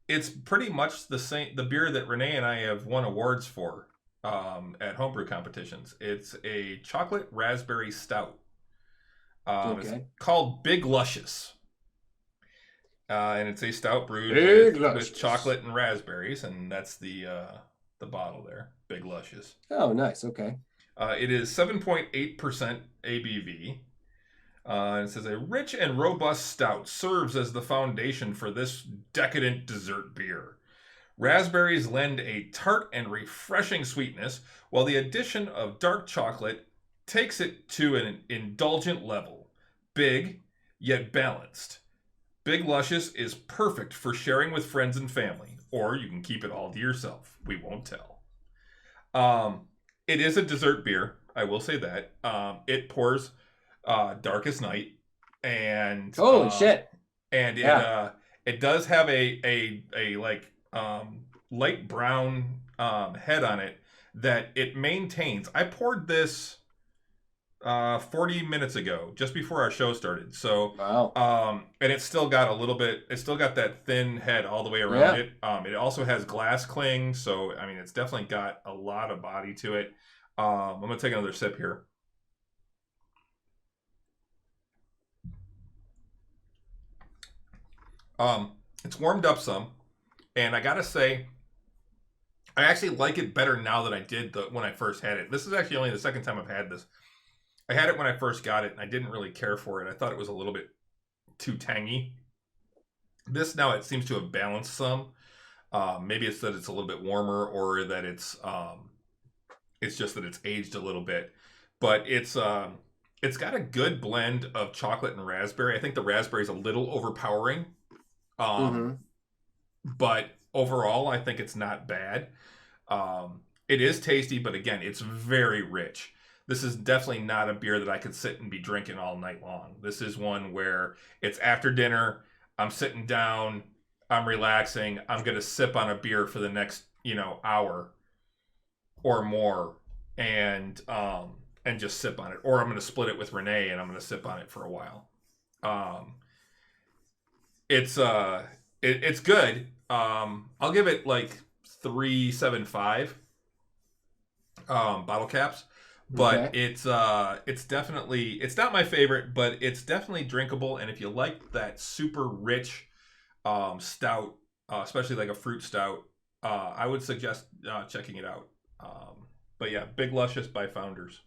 [SPEAKER 2] it's pretty much the beer that Renee and I have won awards for at homebrew competitions. It's a chocolate raspberry stout. It's called Big Luscious. And it's a stout brewed with chocolate and raspberries, and that's the bottle there, Big Luscious.
[SPEAKER 1] Oh, nice. Okay.
[SPEAKER 2] It is 7.8% ABV. It says a rich and robust stout serves as the foundation for this decadent dessert beer. Raspberries lend a tart and refreshing sweetness, while the addition of dark chocolate takes it to an indulgent level. Big, yet balanced. Big Luscious is perfect for sharing with friends and family, or you can keep it all to yourself. We won't tell. It is a dessert beer, I will say that. It pours darkest night, and
[SPEAKER 1] holy shit!
[SPEAKER 2] And it does have a light brown head on it that it maintains. I poured this 40 minutes ago, just before our show started. So,
[SPEAKER 1] wow.
[SPEAKER 2] And it's still got it's still got that thin head all the way around it. It also has glass cling, so it's definitely got a lot of body to it. I'm gonna take another sip here. It's warmed up some, and I gotta say, I actually like it better now than I did when I first had it. This is actually only the second time I've had this. I had it when I first got it, and I didn't really care for it. I thought it was a little bit too tangy. This now, it seems to have balanced some. Maybe it's that it's a little bit warmer, or that it's just that it's aged a little bit. But it's got a good blend of chocolate and raspberry. I think the raspberry is a little overpowering. But overall, I think it's not bad. It is tasty, but again, it's very rich. This is definitely not a beer that I could sit and be drinking all night long. This is one where it's after dinner, I'm sitting down, I'm relaxing, I'm going to sip on a beer for the next, hour or more, and just sip on it. Or I'm going to split it with Renee and I'm going to sip on it for a while. It's good. I'll give it like 3.75 bottle caps. But it's definitely, it's not my favorite, but it's definitely drinkable. And if you like that super rich stout, especially like a fruit stout, I would suggest checking it out. But yeah, Big Luscious by Founders.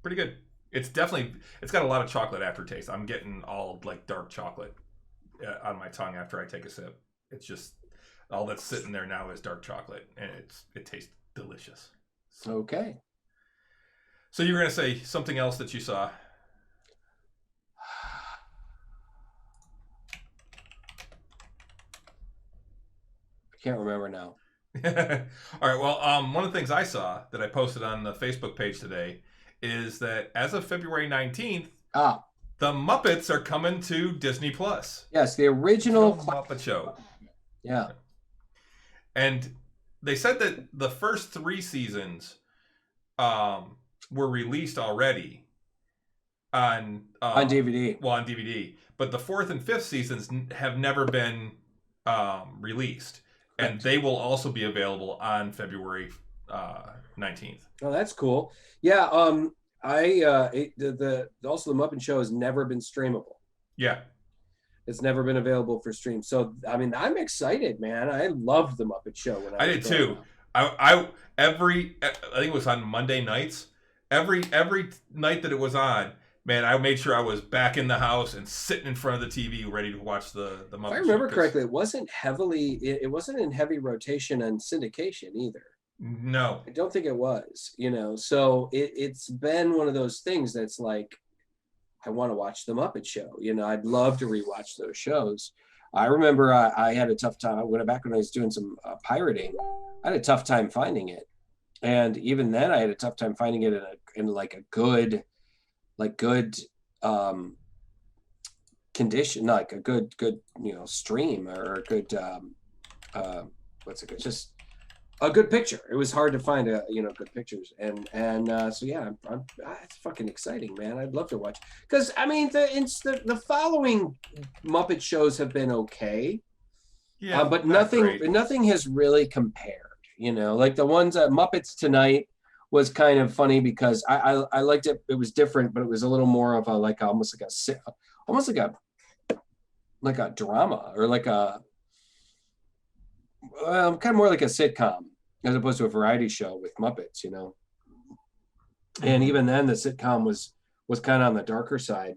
[SPEAKER 2] Pretty good. It's got a lot of chocolate aftertaste. I'm getting all like dark chocolate on my tongue after I take a sip. It's just all that's sitting there now is dark chocolate, and it tastes delicious.
[SPEAKER 1] Okay.
[SPEAKER 2] So you were gonna say something else that you saw?
[SPEAKER 1] I can't remember now.
[SPEAKER 2] All right. Well, one of the things I saw that I posted on the Facebook page today is that as of February 19th, the Muppets are coming to Disney Plus.
[SPEAKER 1] Yes, the original
[SPEAKER 2] Muppet Show.
[SPEAKER 1] Yeah.
[SPEAKER 2] And they said that the first 3 seasons were released already on
[SPEAKER 1] DVD.
[SPEAKER 2] Well, on DVD, but the 4th and 5th seasons have never been released, and they will also be available on February 19th.
[SPEAKER 1] Oh, that's cool. Yeah. Also the Muppet Show has never been streamable.
[SPEAKER 2] Yeah.
[SPEAKER 1] It's never been available for stream. So, I mean, I'm excited, man. I loved the Muppet Show when
[SPEAKER 2] I did too. I think it was on Monday nights. Every night that it was on, man, I made sure I was back in the house and sitting in front of the TV ready to watch the Muppet Show.
[SPEAKER 1] If I remember correctly, it wasn't in heavy rotation on syndication either.
[SPEAKER 2] No.
[SPEAKER 1] I don't think it was, so it's been one of those things that's like, I want to watch the Muppet Show. I'd love to rewatch those shows. I remember I had a tough time back when I was doing some pirating. I had a tough time finding it, and even then, I had a tough time finding it in like a good condition, like a good stream or a good just a good picture. It was hard to find good pictures, and so yeah, it's fucking exciting, man. I'd love to watch, because I mean the following Muppet shows have been okay, but nothing has really compared. Like the ones at Muppets Tonight was kind of funny because I liked it. It was different, but it was a little more of almost like a drama, or like a kind of more like a sitcom as opposed to a variety show with Muppets, And even then, the sitcom was kind of on the darker side,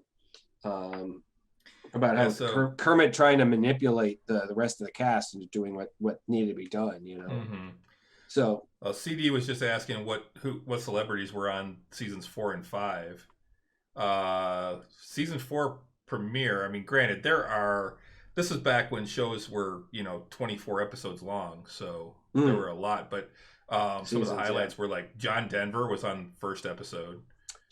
[SPEAKER 1] about how Kermit trying to manipulate the rest of the cast into doing what needed to be done,
[SPEAKER 2] Mm-hmm.
[SPEAKER 1] So
[SPEAKER 2] CD was just asking what celebrities were on seasons 4 and 5. Season 4 premiere. I mean, granted, this is back when shows were 24 episodes long, so there were a lot. But some of the highlights were like John Denver was on first episode.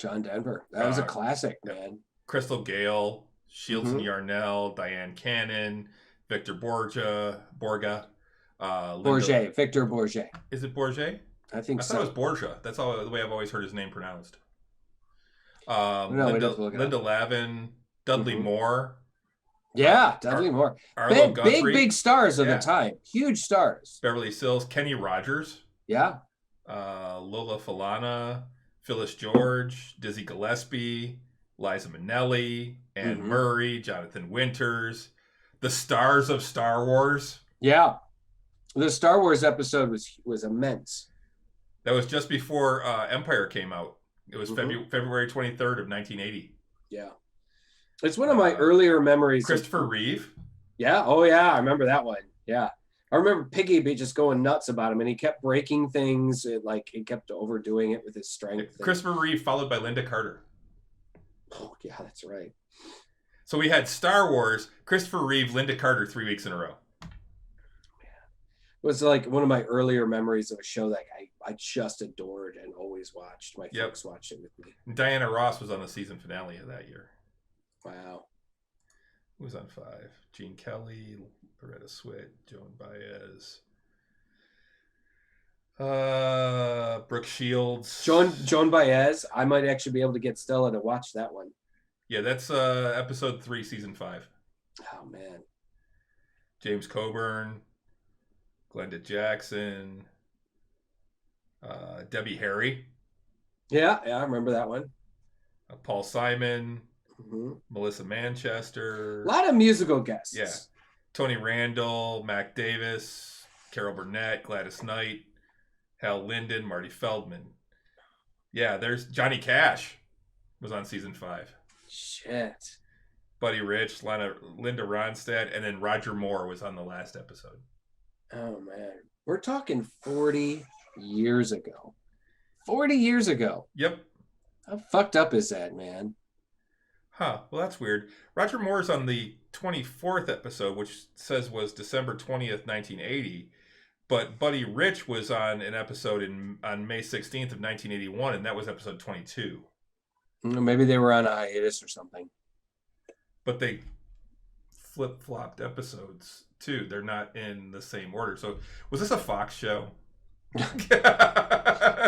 [SPEAKER 1] John Denver, that was a classic, man.
[SPEAKER 2] Crystal Gale, Shields and Yarnell, Diane Cannon, Victor Borga.
[SPEAKER 1] Victor Bourget.
[SPEAKER 2] Is it Bourget?
[SPEAKER 1] I think so.
[SPEAKER 2] I thought it was Borgia. That's the way I've always heard his name pronounced. Linda Lavin, Dudley Moore.
[SPEAKER 1] Yeah, Dudley Moore. Big stars of the time. Huge stars.
[SPEAKER 2] Beverly Sills, Kenny Rogers.
[SPEAKER 1] Yeah.
[SPEAKER 2] Lola Falana, Phyllis George, Dizzy Gillespie, Liza Minnelli, Anne Murray, Jonathan Winters, the stars of Star Wars.
[SPEAKER 1] Yeah. The Star Wars episode was immense.
[SPEAKER 2] That was just before Empire came out. It was February 23rd of 1980.
[SPEAKER 1] Yeah. It's one of my earlier memories.
[SPEAKER 2] Christopher Reeve.
[SPEAKER 1] Yeah. Oh, yeah. I remember that one. Yeah. I remember Piggy just going nuts about him, and he kept breaking things. He kept overdoing it with his strength.
[SPEAKER 2] Christopher Reeve followed by Linda Carter.
[SPEAKER 1] Oh, yeah, that's right.
[SPEAKER 2] So we had Star Wars, Christopher Reeve, Linda Carter 3 weeks in a row.
[SPEAKER 1] It was like one of my earlier memories of a show that I just adored and always watched. My folks watched it with me.
[SPEAKER 2] Diana Ross was on the season finale of that year.
[SPEAKER 1] Wow.
[SPEAKER 2] Who was on 5? Gene Kelly, Loretta Swit, Joan Baez, Brooke Shields.
[SPEAKER 1] Joan Baez. I might actually be able to get Stella to watch that one.
[SPEAKER 2] Yeah, that's episode 3, season 5.
[SPEAKER 1] Oh, man.
[SPEAKER 2] James Coburn, Glenda Jackson, Debbie Harry.
[SPEAKER 1] Yeah, I remember that one.
[SPEAKER 2] Paul Simon, Melissa Manchester.
[SPEAKER 1] A lot of musical guests.
[SPEAKER 2] Yeah. Tony Randall, Mac Davis, Carol Burnett, Gladys Knight, Hal Linden, Marty Feldman. Yeah, there's Johnny Cash. was on season 5.
[SPEAKER 1] Shit.
[SPEAKER 2] Buddy Rich, Linda Ronstadt, and then Roger Moore was on the last episode.
[SPEAKER 1] Oh man, we're talking 40 years ago. 40 years ago.
[SPEAKER 2] Yep.
[SPEAKER 1] How fucked up is that, man?
[SPEAKER 2] Huh. Well, that's weird. Roger Moore's on the 24th episode, which says was December 20th, 1980. But Buddy Rich was on an episode on May 16th of 1981, and that was episode 22.
[SPEAKER 1] Maybe they were on a hiatus or something.
[SPEAKER 2] But they flip-flopped episodes, too. They're not in the same order. So was this a Fox show?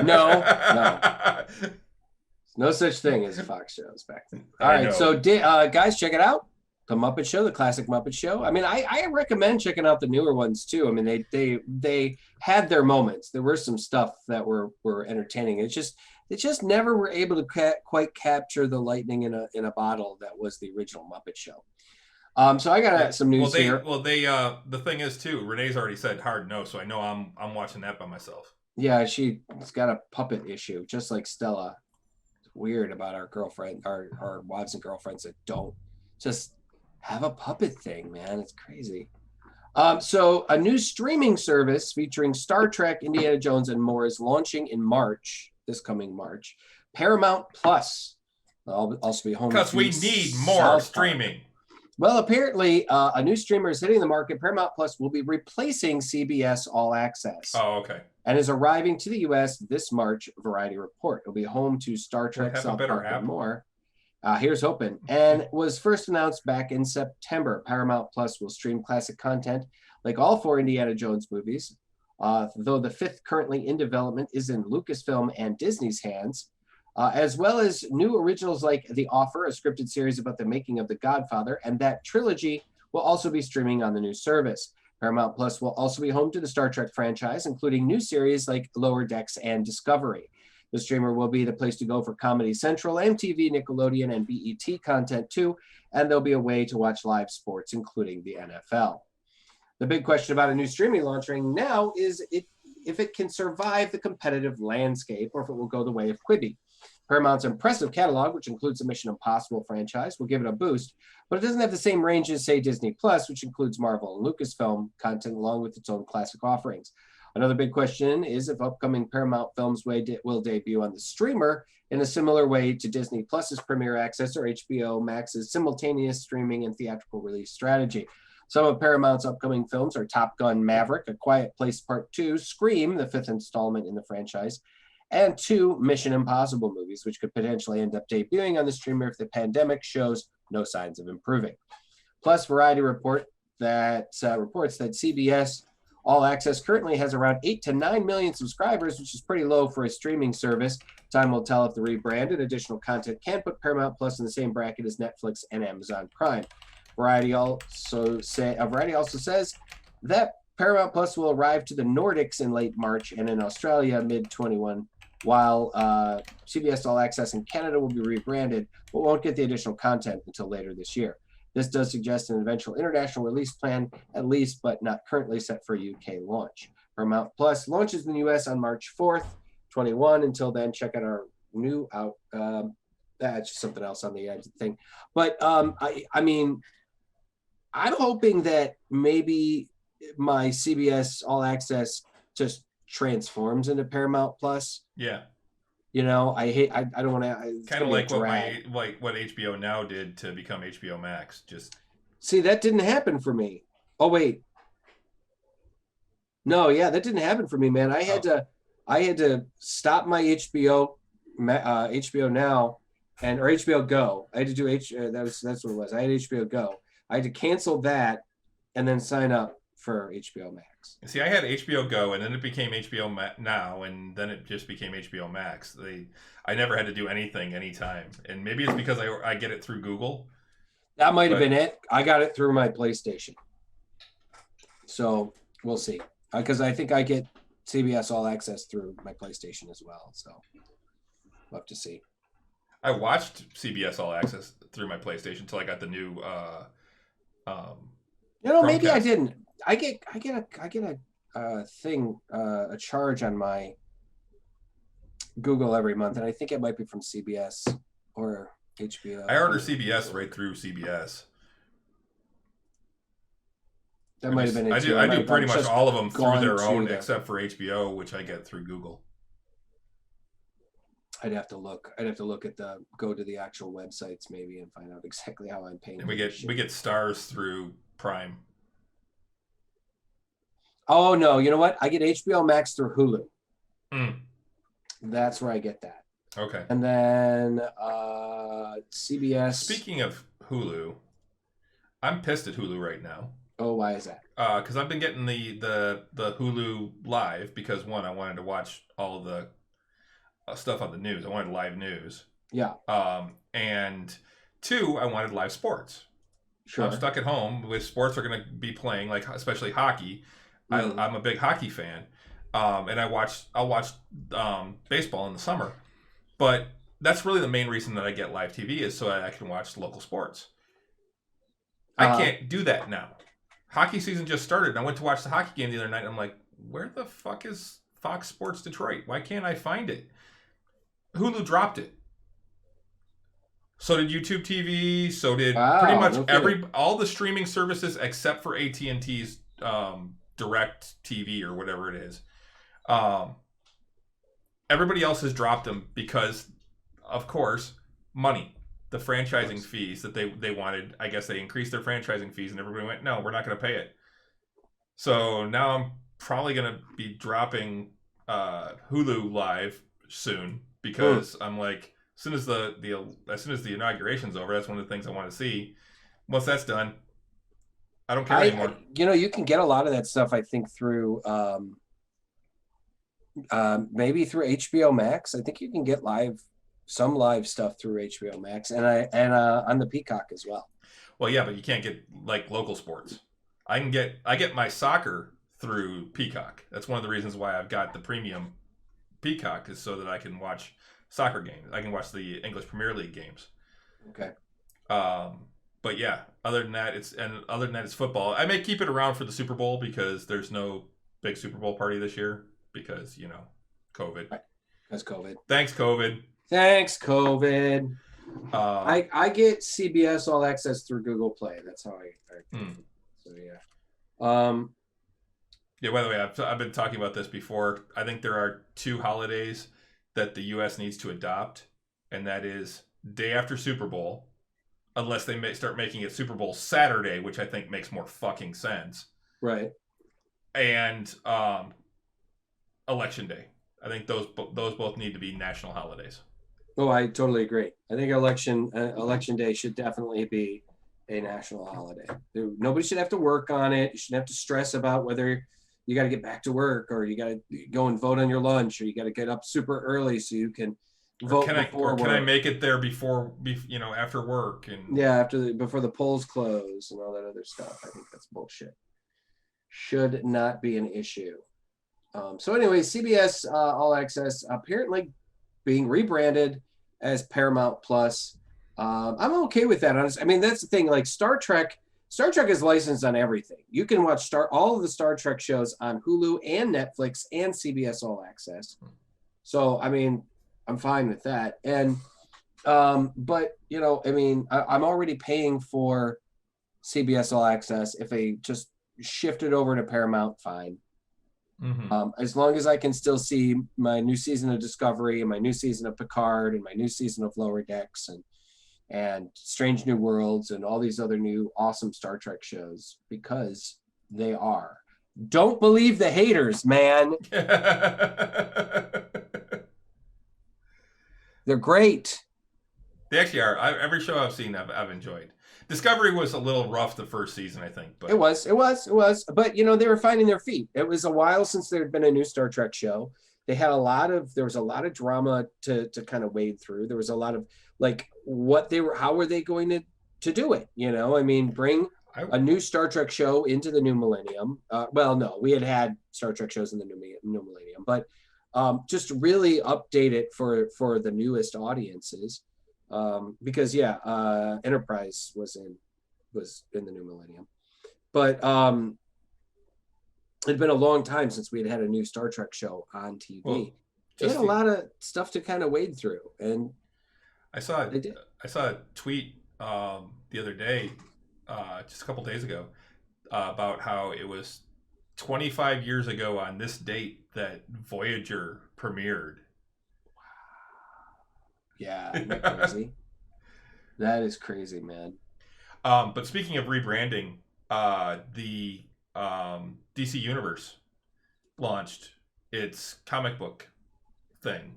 [SPEAKER 1] No. No such thing as Fox shows back then. All right, so guys, check it out. The Muppet Show, the classic Muppet Show. I mean, I recommend checking out the newer ones too. I mean, they had their moments. There were some stuff that were entertaining. It just never were able to quite capture the lightning in a bottle that was the original Muppet Show. So I got some news here.
[SPEAKER 2] Well, the thing is too, Renee's already said hard no, so I know I'm watching that by myself.
[SPEAKER 1] Yeah, she's got a puppet issue, just like Stella. It's weird about our girlfriend, our wives and girlfriends that don't just have a puppet thing, man. It's crazy. So a new streaming service featuring Star Trek, Indiana Jones, and more is launching in March, this coming March. Paramount Plus. I'll also be home.
[SPEAKER 2] Because we need more streaming.
[SPEAKER 1] Well, apparently, a new streamer is hitting the market. Paramount Plus will be replacing CBS All Access.
[SPEAKER 2] Oh, okay.
[SPEAKER 1] And is arriving to the U.S. this March, Variety report. It'll be home to Star Trek, South Park, and more. Here's hoping. And was first announced back in September. Paramount Plus will stream classic content like all 4 Indiana Jones movies. Though the 5th currently in development is in Lucasfilm and Disney's hands. As well as new originals like The Offer, a scripted series about the making of The Godfather, and that trilogy will also be streaming on the new service. Paramount Plus will also be home to the Star Trek franchise, including new series like Lower Decks and Discovery. The streamer will be the place to go for Comedy Central, MTV, Nickelodeon, and BET content too, and there'll be a way to watch live sports, including the NFL. The big question about a new streaming launching now is if it can survive the competitive landscape or if it will go the way of Quibi. Paramount's impressive catalog, which includes the Mission Impossible franchise, will give it a boost, but it doesn't have the same range as, say, Disney Plus, which includes Marvel and Lucasfilm content along with its own classic offerings. Another big question is if upcoming Paramount films will debut on the streamer in a similar way to Disney Plus's Premier Access or HBO Max's simultaneous streaming and theatrical release strategy. Some of Paramount's upcoming films are Top Gun Maverick, A Quiet Place Part 2, Scream, the 5th installment in the franchise, and 2 Mission Impossible movies, which could potentially end up debuting on the streamer if the pandemic shows no signs of improving. Plus, Variety reports that CBS All Access currently has around 8 to 9 million subscribers, which is pretty low for a streaming service. Time will tell if the rebranded additional content can put Paramount Plus in the same bracket as Netflix and Amazon Prime. Variety also says that Paramount Plus will arrive to the Nordics in late March and in Australia mid-21, while CBS All Access in Canada will be rebranded, but won't get the additional content until later this year. This does suggest an eventual international release plan, at least, but not currently set for UK launch. Paramount Plus launches in the US on March 4th, 21. Until then, check out our new that's just something else on the edge thing. But I mean, I'm hoping that maybe my CBS All Access just transforms into Paramount Plus.
[SPEAKER 2] Yeah.
[SPEAKER 1] You know, I don't want to.
[SPEAKER 2] Kind of like what HBO Now did to become HBO Max. Just
[SPEAKER 1] see, that didn't happen for me. Oh wait, no, yeah, that didn't happen for me, man. I had to stop my HBO Now or HBO Go. I had to do that's what it was. I had HBO Go. I had to cancel that and then sign up for HBO Max.
[SPEAKER 2] See, I had HBO Go, and then it became HBO Now, and then it just became HBO Max. I never had to do anything anytime, and maybe it's because I get it through Google.
[SPEAKER 1] That might have been it. I got it through my PlayStation, so we'll see. Because I think I get CBS All Access through my PlayStation as well. So we'll have to see.
[SPEAKER 2] I watched CBS All Access through my PlayStation until I got the new.
[SPEAKER 1] Maybe Chromecast. I didn't. I get a thing, a charge on my Google every month, and I think it might be from CBS or HBO.
[SPEAKER 2] I order CBS right through CBS.
[SPEAKER 1] That might have been it too.
[SPEAKER 2] I do pretty much all of them through their own,
[SPEAKER 1] the...
[SPEAKER 2] except for HBO, which I get through Google.
[SPEAKER 1] I'd have to look. I'd have to look at go to the actual websites maybe and find out exactly how I'm paying.
[SPEAKER 2] And we get Stars through Prime.
[SPEAKER 1] Oh no! You know what? I get HBO Max through Hulu.
[SPEAKER 2] Mm.
[SPEAKER 1] That's where I get that.
[SPEAKER 2] Okay.
[SPEAKER 1] And then CBS.
[SPEAKER 2] Speaking of Hulu, I'm pissed at Hulu right now.
[SPEAKER 1] Oh, why is that?
[SPEAKER 2] Because I've been getting the Hulu Live because one, I wanted to watch all the stuff on the news. I wanted live news.
[SPEAKER 1] Yeah.
[SPEAKER 2] And two, I wanted live sports.
[SPEAKER 1] Sure.
[SPEAKER 2] I'm stuck at home with sports are going to be playing, like especially hockey. Mm-hmm. I'm a big hockey fan, and I'll watch baseball in the summer. But that's really the main reason that I get live TV is so I can watch local sports. I can't do that now. Hockey season just started, and I went to watch the hockey game the other night, and I'm like, where the fuck is Fox Sports Detroit? Why can't I find it? Hulu dropped it. So did YouTube TV. So did pretty much all the streaming services except for AT&T's Direct TV or whatever it is. Everybody else has dropped them because, of course, money. The franchising fees that they wanted, I guess they increased their franchising fees, and everybody went, no, we're not going to pay it. So now I'm probably going to be dropping Hulu Live soon because I'm like, as soon as the inauguration's over, that's one of the things I want to see. Once that's done, I don't care anymore.
[SPEAKER 1] You can get a lot of that stuff, I think, through maybe through HBO Max. I think you can get some live stuff through HBO Max and on the Peacock as well.
[SPEAKER 2] Well, yeah, but you can't get like local sports. I get my soccer through Peacock. That's one of the reasons why I've got the premium Peacock is so that I can watch soccer games. I can watch the English Premier League games.
[SPEAKER 1] Okay.
[SPEAKER 2] But yeah, other than that, it's football. I may keep it around for the Super Bowl because there's no big Super Bowl party this year because COVID.
[SPEAKER 1] Right. That's COVID.
[SPEAKER 2] Thanks, COVID.
[SPEAKER 1] Thanks, COVID. I get CBS All Access through Google Play. That's how I so yeah.
[SPEAKER 2] Yeah, by the way, I've been talking about this before. I think there are 2 holidays that the U.S. needs to adopt, and that is day after Super Bowl, unless they may start making it Super Bowl Saturday, which I think makes more fucking sense.
[SPEAKER 1] Right.
[SPEAKER 2] And Election Day. I think those both need to be national holidays.
[SPEAKER 1] Oh, I totally agree. I think election day should definitely be a national holiday. Nobody should have to work on it. You shouldn't have to stress about whether you got to get back to work or you got to go and vote on your lunch or you got to get up super early so you can vote before work.
[SPEAKER 2] Can I make it there before after work and
[SPEAKER 1] before the polls close and all that other stuff. I think that's bullshit. Should not be an issue. So anyway, CBS All Access apparently being rebranded as Paramount Plus. I'm okay with that. Honestly, I mean that's the thing. Like Star Trek is licensed on everything. You can watch all of the Star Trek shows on Hulu and Netflix and CBS All Access. So I mean, I'm fine with that. And but I mean, I'm already paying for CBS All Access. If they just shift it over to Paramount, fine. Mm-hmm. As long as I can still see my new season of Discovery and my new season of Picard and my new season of Lower Decks and Strange New Worlds and all these other new awesome Star Trek shows, because they are. Don't believe the haters, man. They're great.
[SPEAKER 2] They actually are. Every show I've seen, I've enjoyed. Discovery was a little rough the first season, I think. But
[SPEAKER 1] It was. But, they were finding their feet. It was a while since there had been a new Star Trek show. There was a lot of drama to kind of wade through. There was a lot of, like, how were they going to do it? I mean, bring a new Star Trek show into the new millennium. Well, no, we had Star Trek shows in the new millennium. But just really update it for the newest audiences. Because Enterprise was in the new millennium, but it'd been a long time since we had a new Star Trek show on TV. Well, they had a lot of stuff to kind of wade through, and
[SPEAKER 2] I saw
[SPEAKER 1] They did.
[SPEAKER 2] a tweet the other day, just a couple days ago, about how it was 25 years ago on this date that Voyager premiered.
[SPEAKER 1] Yeah, isn't that crazy? That is crazy, man.
[SPEAKER 2] But speaking of rebranding, the DC Universe launched its comic book thing,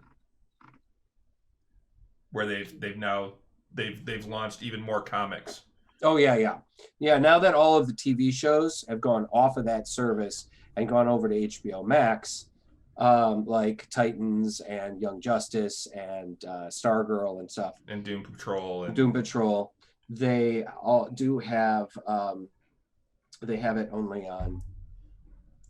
[SPEAKER 2] where they've launched even more comics.
[SPEAKER 1] Oh yeah. Now that all of the TV shows have gone off of that service and gone over to HBO Max, like Titans and Young Justice and Stargirl and stuff,
[SPEAKER 2] And Doom Patrol and
[SPEAKER 1] Doom Patrol, they all do have. They have it only on.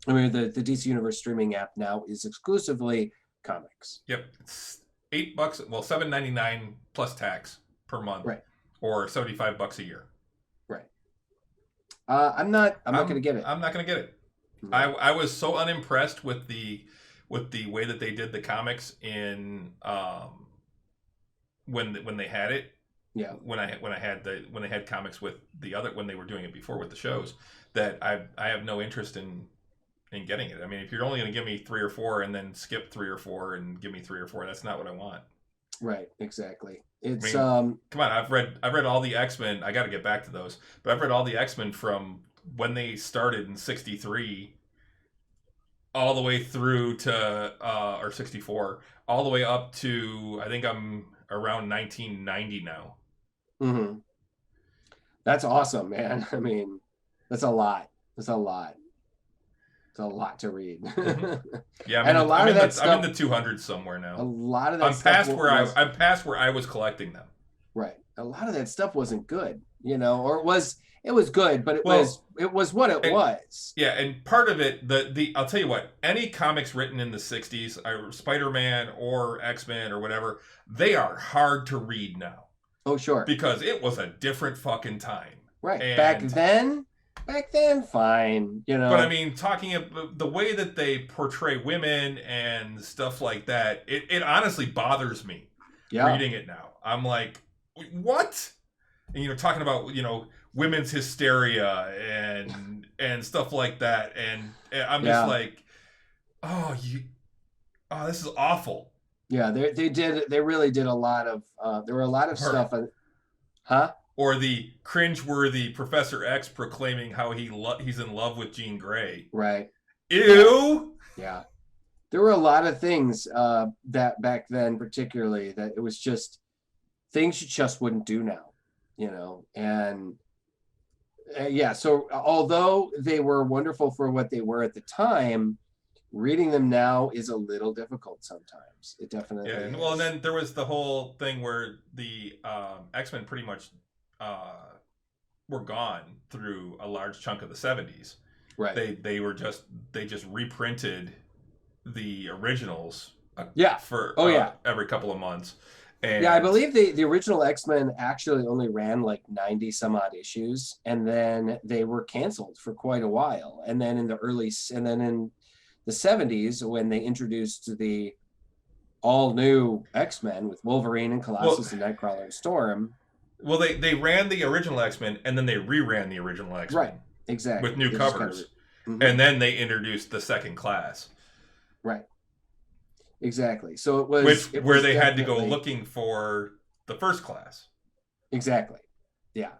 [SPEAKER 1] I mean, the DC Universe streaming app now is exclusively comics.
[SPEAKER 2] Yep, it's $8. Well, $7.99 plus tax per month,
[SPEAKER 1] Right.
[SPEAKER 2] Or $75 a year.
[SPEAKER 1] Right. I'm not going to get it.
[SPEAKER 2] I'm not going to get it.
[SPEAKER 1] No.
[SPEAKER 2] I was so unimpressed with the way that they did the comics in when they had it.
[SPEAKER 1] Yeah.
[SPEAKER 2] When they had comics with the other, when they were doing it before with the shows, that I have no interest in getting it. I mean, if you're only going to give me 3 or 4 and then skip 3 or 4 and give me 3 or 4, that's not what I want.
[SPEAKER 1] Right. Exactly. It's
[SPEAKER 2] come on. I've read all the X-Men. I got to get back to those, but I've read all the X-Men from when they started in '63 all the way through to or '64, all the way up to, I think I'm around 1990 now.
[SPEAKER 1] Mm-hmm. That's awesome, man. I mean, that's a lot. It's a lot to read.
[SPEAKER 2] Mm-hmm. Yeah,
[SPEAKER 1] and a lot of that stuff,
[SPEAKER 2] I'm in the 200s somewhere now.
[SPEAKER 1] A lot of that
[SPEAKER 2] I'm
[SPEAKER 1] stuff
[SPEAKER 2] past where I was collecting them.
[SPEAKER 1] Right. A lot of that stuff wasn't good, or it was good, but it was what it was.
[SPEAKER 2] Yeah, and part of it, the I'll tell you what, any comics written in the 60s, Spider-Man or X-Men or whatever, they are hard to read now.
[SPEAKER 1] Oh, sure.
[SPEAKER 2] Because it was a different fucking time.
[SPEAKER 1] Right. And back then, fine, But
[SPEAKER 2] I mean, talking about the way that they portray women and stuff like that, it honestly bothers me reading it now. I'm like, what? And talking about, women's hysteria and stuff like that, and I'm just like, this is awful.
[SPEAKER 1] Yeah, they really did a lot of there were a lot of stuff.
[SPEAKER 2] Or the cringeworthy Professor X proclaiming how he's in love with Jean Grey.
[SPEAKER 1] Right.
[SPEAKER 2] Ew.
[SPEAKER 1] Yeah, there were a lot of things that back then, particularly, that it was just things you just wouldn't do now, and yeah. So although they were wonderful for what they were at the time, reading them now is a little difficult sometimes. It definitely is.
[SPEAKER 2] Well, and then there was the whole thing where the X-Men pretty much were gone through a large chunk of the 70s.
[SPEAKER 1] Right.
[SPEAKER 2] They just reprinted the originals. For every couple of months. And
[SPEAKER 1] I believe the original X-Men actually only ran like 90 some odd issues, and then they were canceled for quite a while. And then in the 70s, when they introduced the all new X-Men with Wolverine and Colossus and Nightcrawler and Storm.
[SPEAKER 2] Well, they ran the original X-Men and then they reran the original X-Men.
[SPEAKER 1] Right, exactly.
[SPEAKER 2] With new covers. And then they introduced the second class.
[SPEAKER 1] Right. Exactly. So it was
[SPEAKER 2] where they had to go looking for the first class.
[SPEAKER 1] Exactly. Yeah.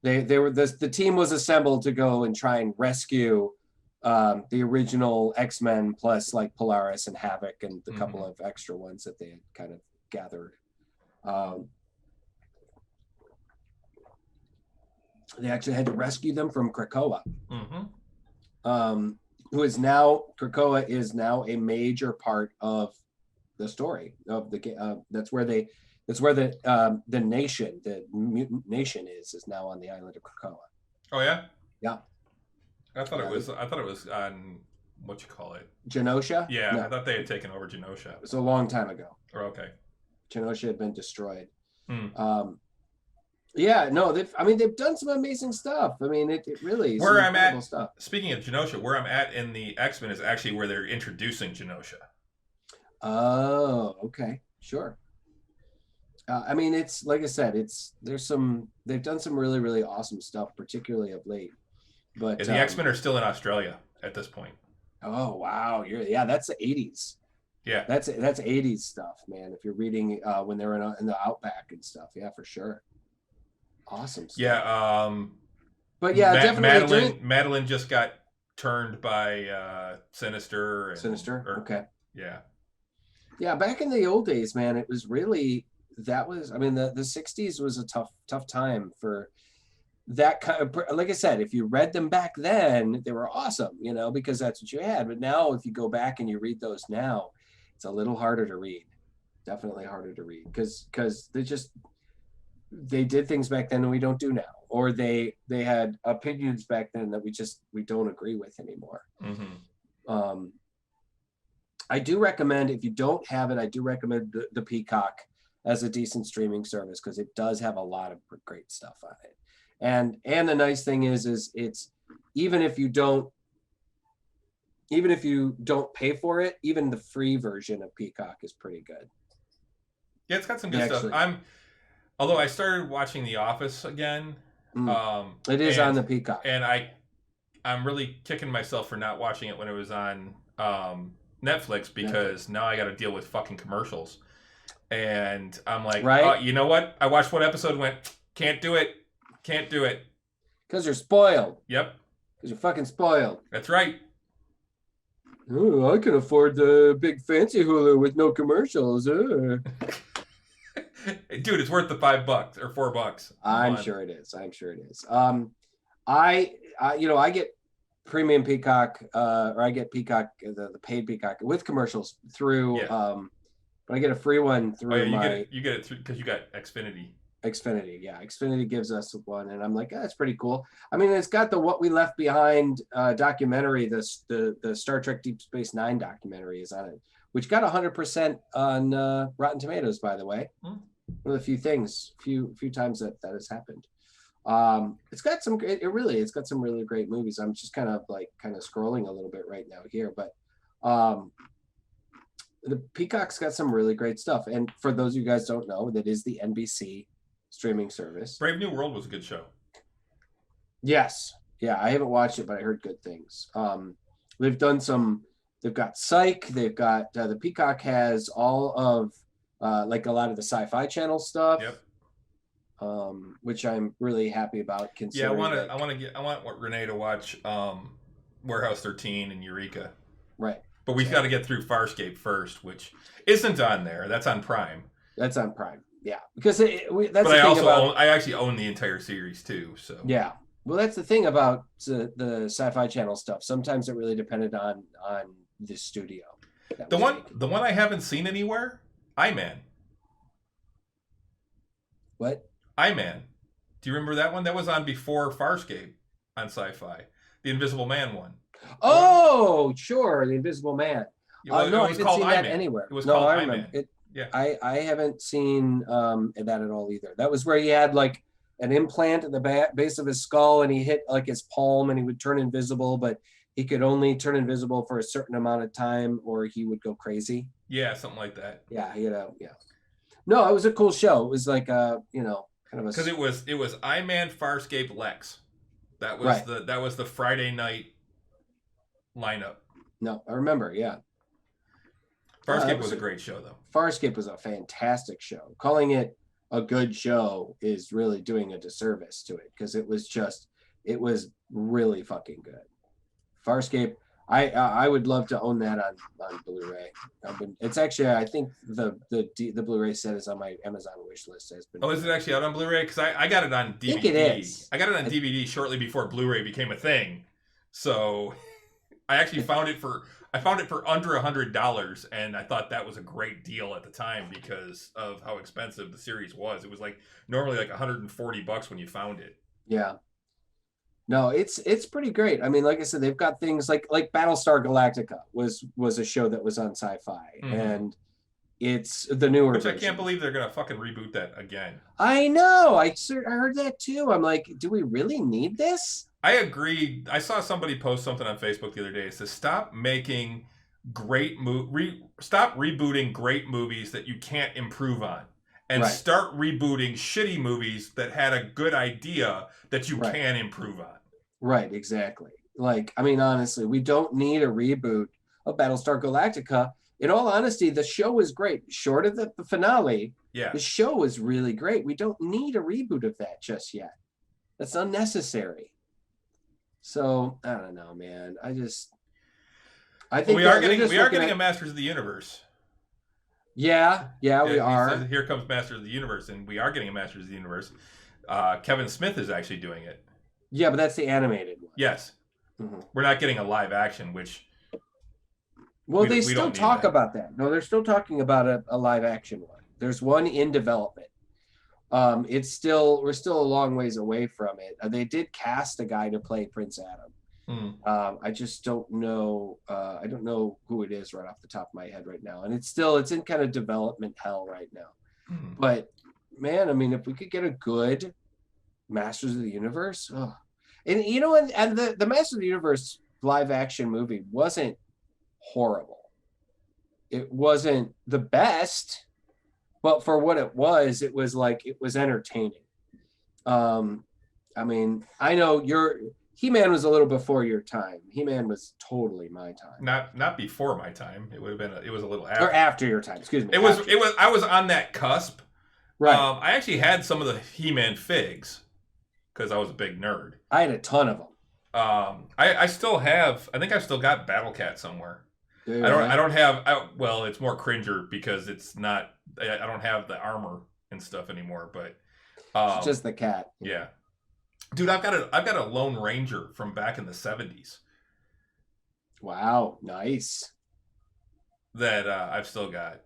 [SPEAKER 1] They were the team was assembled to go and try and rescue the original X-Men plus like Polaris and Havoc and the couple of extra ones that they had kind of gathered. They actually had to rescue them from Krakoa. Krakoa is now a major part of the story of the that's where the nation, the mutant nation is now on the island of Krakoa.
[SPEAKER 2] Oh yeah?
[SPEAKER 1] Yeah.
[SPEAKER 2] I thought it was on what you call it?
[SPEAKER 1] Genosha?
[SPEAKER 2] Yeah, no. I thought they had taken over Genosha.
[SPEAKER 1] It was a long time ago.
[SPEAKER 2] Oh, okay.
[SPEAKER 1] Genosha had been destroyed. They've done some amazing stuff. I mean, it really is
[SPEAKER 2] where I'm at.
[SPEAKER 1] Stuff.
[SPEAKER 2] Speaking of Genosha, where I'm at in the X-Men is actually where they're introducing Genosha.
[SPEAKER 1] Oh, okay, sure. I mean, it's like I said, they've done some really really awesome stuff, particularly of late.
[SPEAKER 2] Yeah,
[SPEAKER 1] But
[SPEAKER 2] the X-Men are still in Australia at this point.
[SPEAKER 1] oh wow, yeah, that's the '80s.
[SPEAKER 2] Yeah.
[SPEAKER 1] That's '80s stuff, man. If you're reading when they're in the outback and stuff, yeah, for sure, awesome stuff.
[SPEAKER 2] Yeah.
[SPEAKER 1] But yeah, definitely during
[SPEAKER 2] Madeline just got turned by Sinister.
[SPEAKER 1] Sinister.
[SPEAKER 2] Or,
[SPEAKER 1] okay.
[SPEAKER 2] Yeah.
[SPEAKER 1] Yeah, back in the old days, man, it was really that was. I mean, the '60s was a tough time for that kind of. Like I said, if you read them back then, they were awesome, because that's what you had. But now, if you go back and you read those now, it's a little harder to read. Definitely harder to read because they did things back then that we don't do now, or they had opinions back then that we don't agree with anymore.
[SPEAKER 2] Mm-hmm.
[SPEAKER 1] I do recommend, if you don't have it, I do recommend the Peacock as a decent streaming service because it does have a lot of great stuff on it. And the nice thing is it's even if you don't pay for it, even the free version of Peacock is pretty good.
[SPEAKER 2] Yeah, it's got some good stuff. Although I started watching The Office again.
[SPEAKER 1] It is on the Peacock.
[SPEAKER 2] And I'm really kicking myself for not watching it when it was on Netflix because now I got to deal with fucking commercials. And I'm like, right? You know what? I watched one episode and went, can't do it.
[SPEAKER 1] Because you're spoiled.
[SPEAKER 2] Yep.
[SPEAKER 1] Because you're fucking spoiled.
[SPEAKER 2] That's right.
[SPEAKER 1] Oh, I can afford the big fancy Hulu with no commercials.
[SPEAKER 2] Dude, it's worth the $5 or $4.
[SPEAKER 1] I'm sure it is. I get premium Peacock, or I get Peacock, the paid Peacock with commercials through. But I get a free one through
[SPEAKER 2] you get it through because you got Xfinity.
[SPEAKER 1] Xfinity gives us one, and I'm like, that's pretty cool. I mean, it's got the What We Left Behind documentary. The Star Trek Deep Space Nine documentary is on it, which got 100% on Rotten Tomatoes, by the way. One of the few times that has happened. It's got some really great movies. I'm just kind of scrolling a little bit right now here, but the Peacock's got some really great stuff. And for those of you guys don't know, that is the NBC streaming service.
[SPEAKER 2] Brave New World was a good show.
[SPEAKER 1] Yes. Yeah, I haven't watched it, but I heard good things. They've got Psych. They've got the Peacock has all of a lot of the Sci-Fi Channel stuff.
[SPEAKER 2] Yep.
[SPEAKER 1] Which I'm really happy about.
[SPEAKER 2] Yeah, I want Renee to watch Warehouse 13 and Eureka.
[SPEAKER 1] Right.
[SPEAKER 2] But we've got to get through Farscape first, which isn't on there. That's on Prime. Yeah, because I actually own the entire series too. So
[SPEAKER 1] yeah, well, that's the thing about the Sci-Fi Channel stuff. Sometimes it really depended on the studio.
[SPEAKER 2] The one I haven't seen anywhere, I-Man.
[SPEAKER 1] What?
[SPEAKER 2] I-Man. Do you remember that one? That was on before Farscape on Sci-Fi. The Invisible Man one.
[SPEAKER 1] Oh, sure, the Invisible Man. No, I haven't seen that anywhere.
[SPEAKER 2] It was called I-Man.
[SPEAKER 1] Yeah, I haven't seen that at all either. That was where he had like an implant at the base of his skull, and he hit like his palm, and he would turn invisible, but he could only turn invisible for a certain amount of time, or he would go crazy.
[SPEAKER 2] Yeah, something like that.
[SPEAKER 1] Yeah, No, it was a cool show. It was like kind of a
[SPEAKER 2] because it was I-Man, Farscape, Lex. That was the Friday night lineup.
[SPEAKER 1] No, I remember. Yeah.
[SPEAKER 2] Farscape was a great show, though.
[SPEAKER 1] Farscape was a fantastic show. Calling it a good show is really doing a disservice to it because it was really fucking good. Farscape, I would love to own that on Blu-ray. It's actually, I think the Blu-ray set is on my Amazon wish list.
[SPEAKER 2] Is it actually out on Blu-ray? Because I got it on DVD.
[SPEAKER 1] I think it is.
[SPEAKER 2] I got it on DVD shortly before Blu-ray became a thing. So I actually found it for under $100, and I thought that was a great deal at the time because of how expensive the series was. It was like normally like $140 when you found it.
[SPEAKER 1] Yeah. No, it's pretty great. I mean, like I said, they've got things like Battlestar Galactica was a show that was on Sci-Fi, and it's the newer
[SPEAKER 2] which
[SPEAKER 1] version.
[SPEAKER 2] I can't believe they're gonna fucking reboot that again.
[SPEAKER 1] I know. I heard that too. I'm like, do we really need this?
[SPEAKER 2] I agree. I saw somebody post something on Facebook the other day. It says, stop making stop rebooting great movies that you can't improve on. and
[SPEAKER 1] Right.
[SPEAKER 2] start rebooting shitty movies that had a good idea that you
[SPEAKER 1] Right.
[SPEAKER 2] can improve on.
[SPEAKER 1] Right. Exactly. Like, I mean, honestly, we don't need a reboot of Battlestar Galactica. In all honesty, the show was great. Short of the finale,
[SPEAKER 2] Yeah.
[SPEAKER 1] the show was really great. We don't need a reboot of that just yet. That's unnecessary. So I don't know, man. I
[SPEAKER 2] Well,
[SPEAKER 1] think that they're just
[SPEAKER 2] we are
[SPEAKER 1] looking
[SPEAKER 2] getting a
[SPEAKER 1] at.
[SPEAKER 2] Masters of the Universe.
[SPEAKER 1] Yeah, yeah, we
[SPEAKER 2] Yeah, he says,
[SPEAKER 1] are.
[SPEAKER 2] "Here comes Masters of the Universe," and we are getting a Masters of the Universe. Kevin Smith is actually doing it.
[SPEAKER 1] Yeah, but that's the animated one.
[SPEAKER 2] Yes, we're not getting a live action, which
[SPEAKER 1] Well, they
[SPEAKER 2] we
[SPEAKER 1] still
[SPEAKER 2] don't need
[SPEAKER 1] talk
[SPEAKER 2] that.
[SPEAKER 1] about that. No, they're still talking about a live action one. There's one in development. We're still a long ways away from it. They did cast a guy to play Prince Adam. I just don't know. I don't know who it is right off the top of my head right now, and it's in kind of development hell right now. But man, I mean, if we could get a good Masters of the Universe, and you know, and the Masters of the Universe live action movie wasn't horrible. It wasn't the best, but for what it was entertaining. I mean, I know He-Man was a little before your time. He-Man was totally my time.
[SPEAKER 2] Not before my time. It would have been. It was a little after.
[SPEAKER 1] Or after your time. Excuse me.
[SPEAKER 2] It was. I was on that cusp.
[SPEAKER 1] Right.
[SPEAKER 2] I actually had some of the He-Man figs because I was a big nerd.
[SPEAKER 1] I had a ton of them.
[SPEAKER 2] I still have. I think I've still got Battle Cat somewhere.
[SPEAKER 1] Dude,
[SPEAKER 2] I don't have. Well, it's more cringer because it's not. I don't have the armor and stuff anymore. But
[SPEAKER 1] it's just the cat.
[SPEAKER 2] Yeah, dude, I've got a Lone Ranger from back in the 70s.
[SPEAKER 1] Wow, nice.
[SPEAKER 2] That I've still got.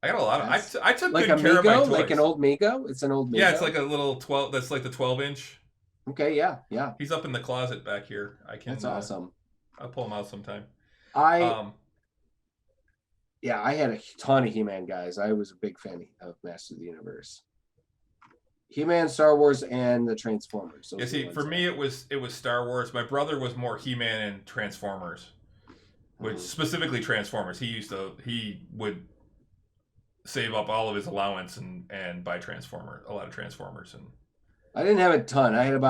[SPEAKER 2] I got a lot of. I took
[SPEAKER 1] like
[SPEAKER 2] good
[SPEAKER 1] a
[SPEAKER 2] care of my
[SPEAKER 1] Mego,
[SPEAKER 2] toys.
[SPEAKER 1] like an old Mego. It's an old Mego.
[SPEAKER 2] Yeah, it's like a little 12. That's like the 12-inch.
[SPEAKER 1] Okay, yeah.
[SPEAKER 2] He's up in the closet back here. I can.
[SPEAKER 1] That's awesome.
[SPEAKER 2] I'll pull him out sometime.
[SPEAKER 1] Yeah, I had a ton of He-Man guys. I was a big fan of Masters of the Universe. He-Man, Star Wars, and the Transformers.
[SPEAKER 2] Yeah, see, for me, it was Star Wars. My brother was more He-Man and Transformers, which specifically Transformers. He would save up all of his allowance and buy a lot of Transformers. And
[SPEAKER 1] I didn't have a ton. I had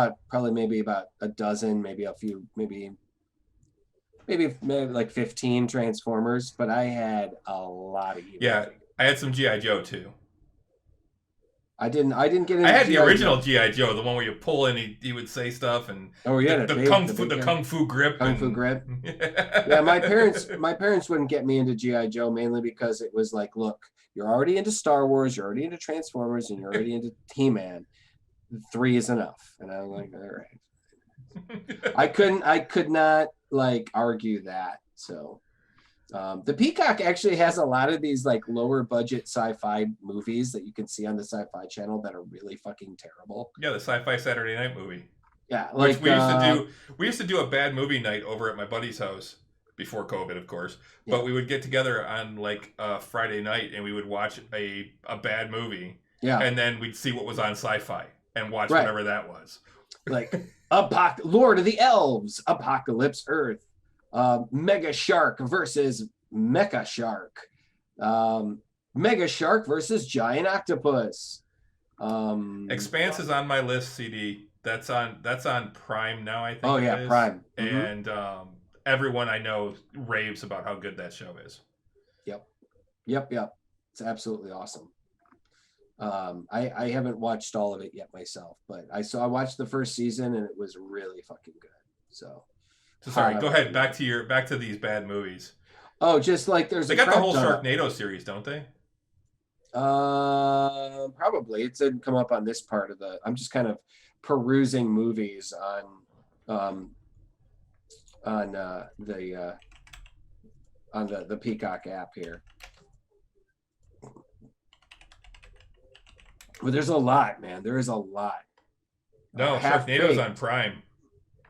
[SPEAKER 1] maybe about a dozen, maybe a few, maybe like 15 Transformers, but I had a lot of He-Man.
[SPEAKER 2] Yeah, I had some G.I. Joe too.
[SPEAKER 1] I didn't get into
[SPEAKER 2] I had the original G.I. Joe, the one where you pull and he would say stuff, and the kung fu grip.
[SPEAKER 1] Yeah, my parents wouldn't get me into G.I. Joe mainly because it was like, look, you're already into Star Wars, you're already into Transformers, and you're already into He-Man. 3 is enough. And I'm like, all right. I could not like argue that. So the Peacock actually has a lot of these like lower budget sci-fi movies that you can see on the Sci-Fi Channel that are really fucking terrible.
[SPEAKER 2] Yeah, the Sci-Fi Saturday Night movie.
[SPEAKER 1] Yeah,
[SPEAKER 2] like we used to do a bad movie night over at my buddy's house before COVID, of course. But we would get together on like Friday night and we would watch a bad movie.
[SPEAKER 1] Yeah,
[SPEAKER 2] and then we'd see what was on Sci-Fi and watch whatever that was.
[SPEAKER 1] Like Lord of the Elves, Apocalypse Earth, Mega Shark versus Mecha Shark, Mega Shark versus Giant Octopus.
[SPEAKER 2] Expanse is on my list. CD that's on Prime now, I think.
[SPEAKER 1] Oh yeah, Prime.
[SPEAKER 2] And everyone I know raves about how good that show is.
[SPEAKER 1] Yep. It's absolutely awesome. I haven't watched all of it yet myself, but I watched the first season and it was really fucking good. So
[SPEAKER 2] sorry, go ahead. Back to these bad movies.
[SPEAKER 1] Oh, just like they
[SPEAKER 2] got the whole Sharknado series, don't they?
[SPEAKER 1] Probably. It didn't come up on this part of I'm just kind of perusing movies on the Peacock app here. But there's a lot, man. There is a lot.
[SPEAKER 2] No, Sharknado's on Prime.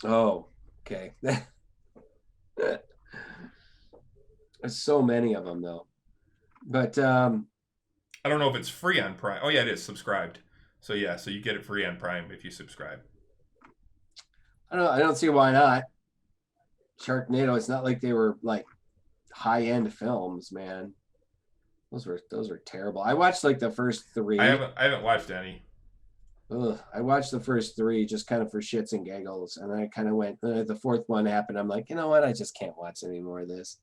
[SPEAKER 1] Oh, okay. There's so many of them, though. But
[SPEAKER 2] I don't know if it's free on Prime. Oh, yeah, it is subscribed. So you get it free on Prime if you subscribe.
[SPEAKER 1] I don't see why not. Sharknado. It's not like they were like high-end films, man. those were terrible. I watched like the first three.
[SPEAKER 2] I haven't watched any.
[SPEAKER 1] Ugh, I watched the first three just kind of for shits and giggles, and I kind of went. The fourth one happened. I'm like, you know what? I just can't watch any more of this.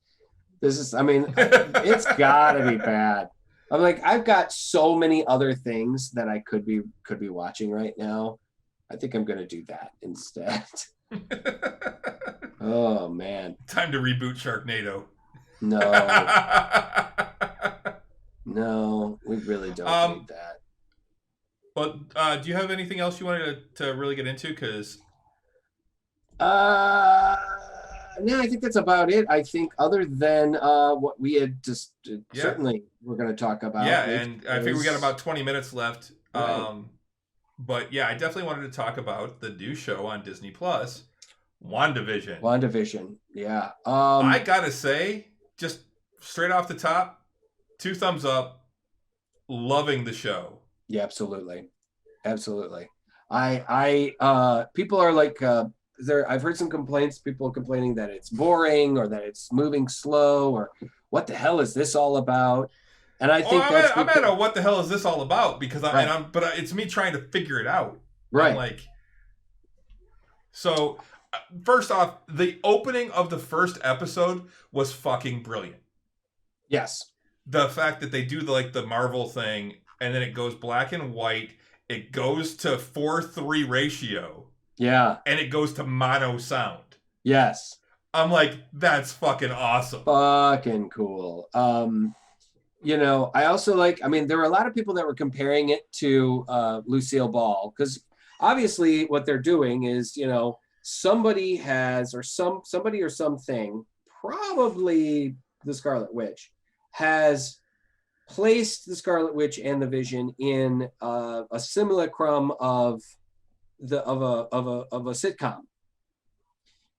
[SPEAKER 1] This is, I mean, it's gotta be bad. I'm like, I've got so many other things that I could be watching right now. I think I'm gonna do that instead. Oh man.
[SPEAKER 2] Time to reboot Sharknado.
[SPEAKER 1] No. No, we really don't need that.
[SPEAKER 2] Well, do you have anything else you wanted to really get into? Because
[SPEAKER 1] no, I think that's about it. I think other than what we had just certainly we're going to talk about.
[SPEAKER 2] Yeah, and I think we got about 20 minutes left.
[SPEAKER 1] Right.
[SPEAKER 2] But yeah, I definitely wanted to talk about the new show on Disney Plus, WandaVision.
[SPEAKER 1] WandaVision, yeah.
[SPEAKER 2] I gotta say, just straight off the top, 2 thumbs up. Loving the show.
[SPEAKER 1] Yeah, absolutely. I people are like I've heard some complaints, people complaining that it's boring or that it's moving slow or what the hell is this all about? And I think
[SPEAKER 2] I'm at a what the hell is this all about, because it's me trying to figure it out.
[SPEAKER 1] Right.
[SPEAKER 2] I'm like, so first off, the opening of the first episode was fucking brilliant.
[SPEAKER 1] Yes.
[SPEAKER 2] The fact that they do the Marvel thing and then it goes black and white, it goes to 4:3 ratio.
[SPEAKER 1] Yeah.
[SPEAKER 2] And it goes to mono sound.
[SPEAKER 1] Yes.
[SPEAKER 2] I'm like, that's fucking awesome.
[SPEAKER 1] Fucking cool. You know, I also there were a lot of people that were comparing it to Lucille Ball, because obviously what they're doing is, you know, somebody or something, probably the Scarlet Witch, has placed the Scarlet Witch and the Vision in a simulacrum of a sitcom.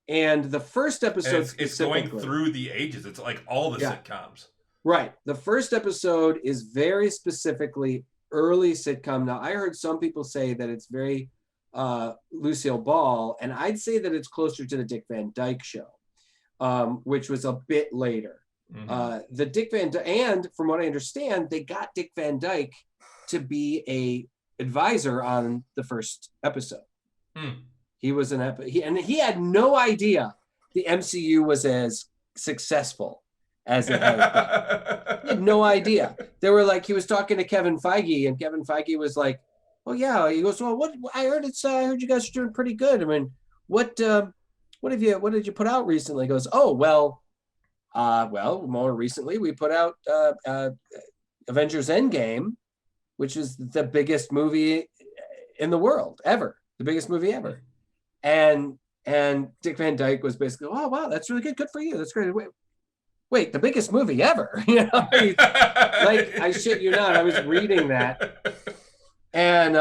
[SPEAKER 1] And the first episode,
[SPEAKER 2] it's going through the ages. It's like all the sitcoms.
[SPEAKER 1] Right. The first episode is very specifically early sitcom. Now, I heard some people say that it's very Lucille Ball, and I'd say that it's closer to the Dick Van Dyke Show, which was a bit later. Mm-hmm. The Dick Van Dyke, and from what I understand, they got Dick Van Dyke to be a advisor on the first episode. He was and he had no idea the MCU was as successful as it has been. He had no idea. They were like, he was talking to Kevin Feige, and Kevin Feige was like, "Oh yeah." He goes, "Well, what I heard I heard you guys are doing pretty good. I mean, what did you put out recently?" He goes, "Oh well, more recently we put out Avengers Endgame, which is the biggest movie in the world ever, the biggest movie ever." And Dick Van Dyke was basically, "Oh wow, that's really good for you. That's great. Wait, the biggest movie ever." You know, like, I shit you not, I was reading that. And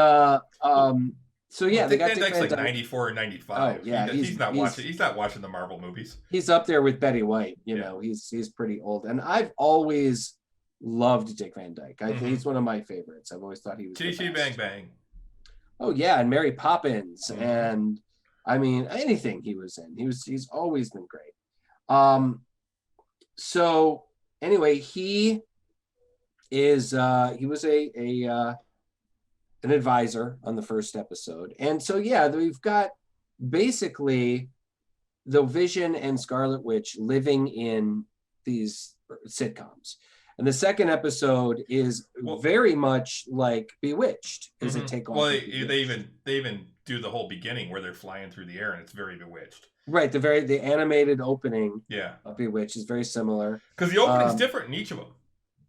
[SPEAKER 1] so yeah,
[SPEAKER 2] they got Dick Van Dyke's like 94 or 95.
[SPEAKER 1] Oh, yeah,
[SPEAKER 2] he's not watching the Marvel movies.
[SPEAKER 1] He's up there with Betty White. You know, he's pretty old. And I've always loved Dick Van Dyke. I think he's one of my favorites. I've always thought he was
[SPEAKER 2] Chitty Bang Bang.
[SPEAKER 1] Oh yeah, and Mary Poppins, and I mean anything he was in. He's always been great. So anyway, he was an advisor on the first episode. And so, yeah, we've got basically the Vision and Scarlet Witch living in these sitcoms. And the second episode is very much like Bewitched. Is it take off?
[SPEAKER 2] Well, they even do the whole beginning where they're flying through the air, and it's very Bewitched.
[SPEAKER 1] Right, the animated opening of Bewitched is very similar.
[SPEAKER 2] Because the opening's different in each of them.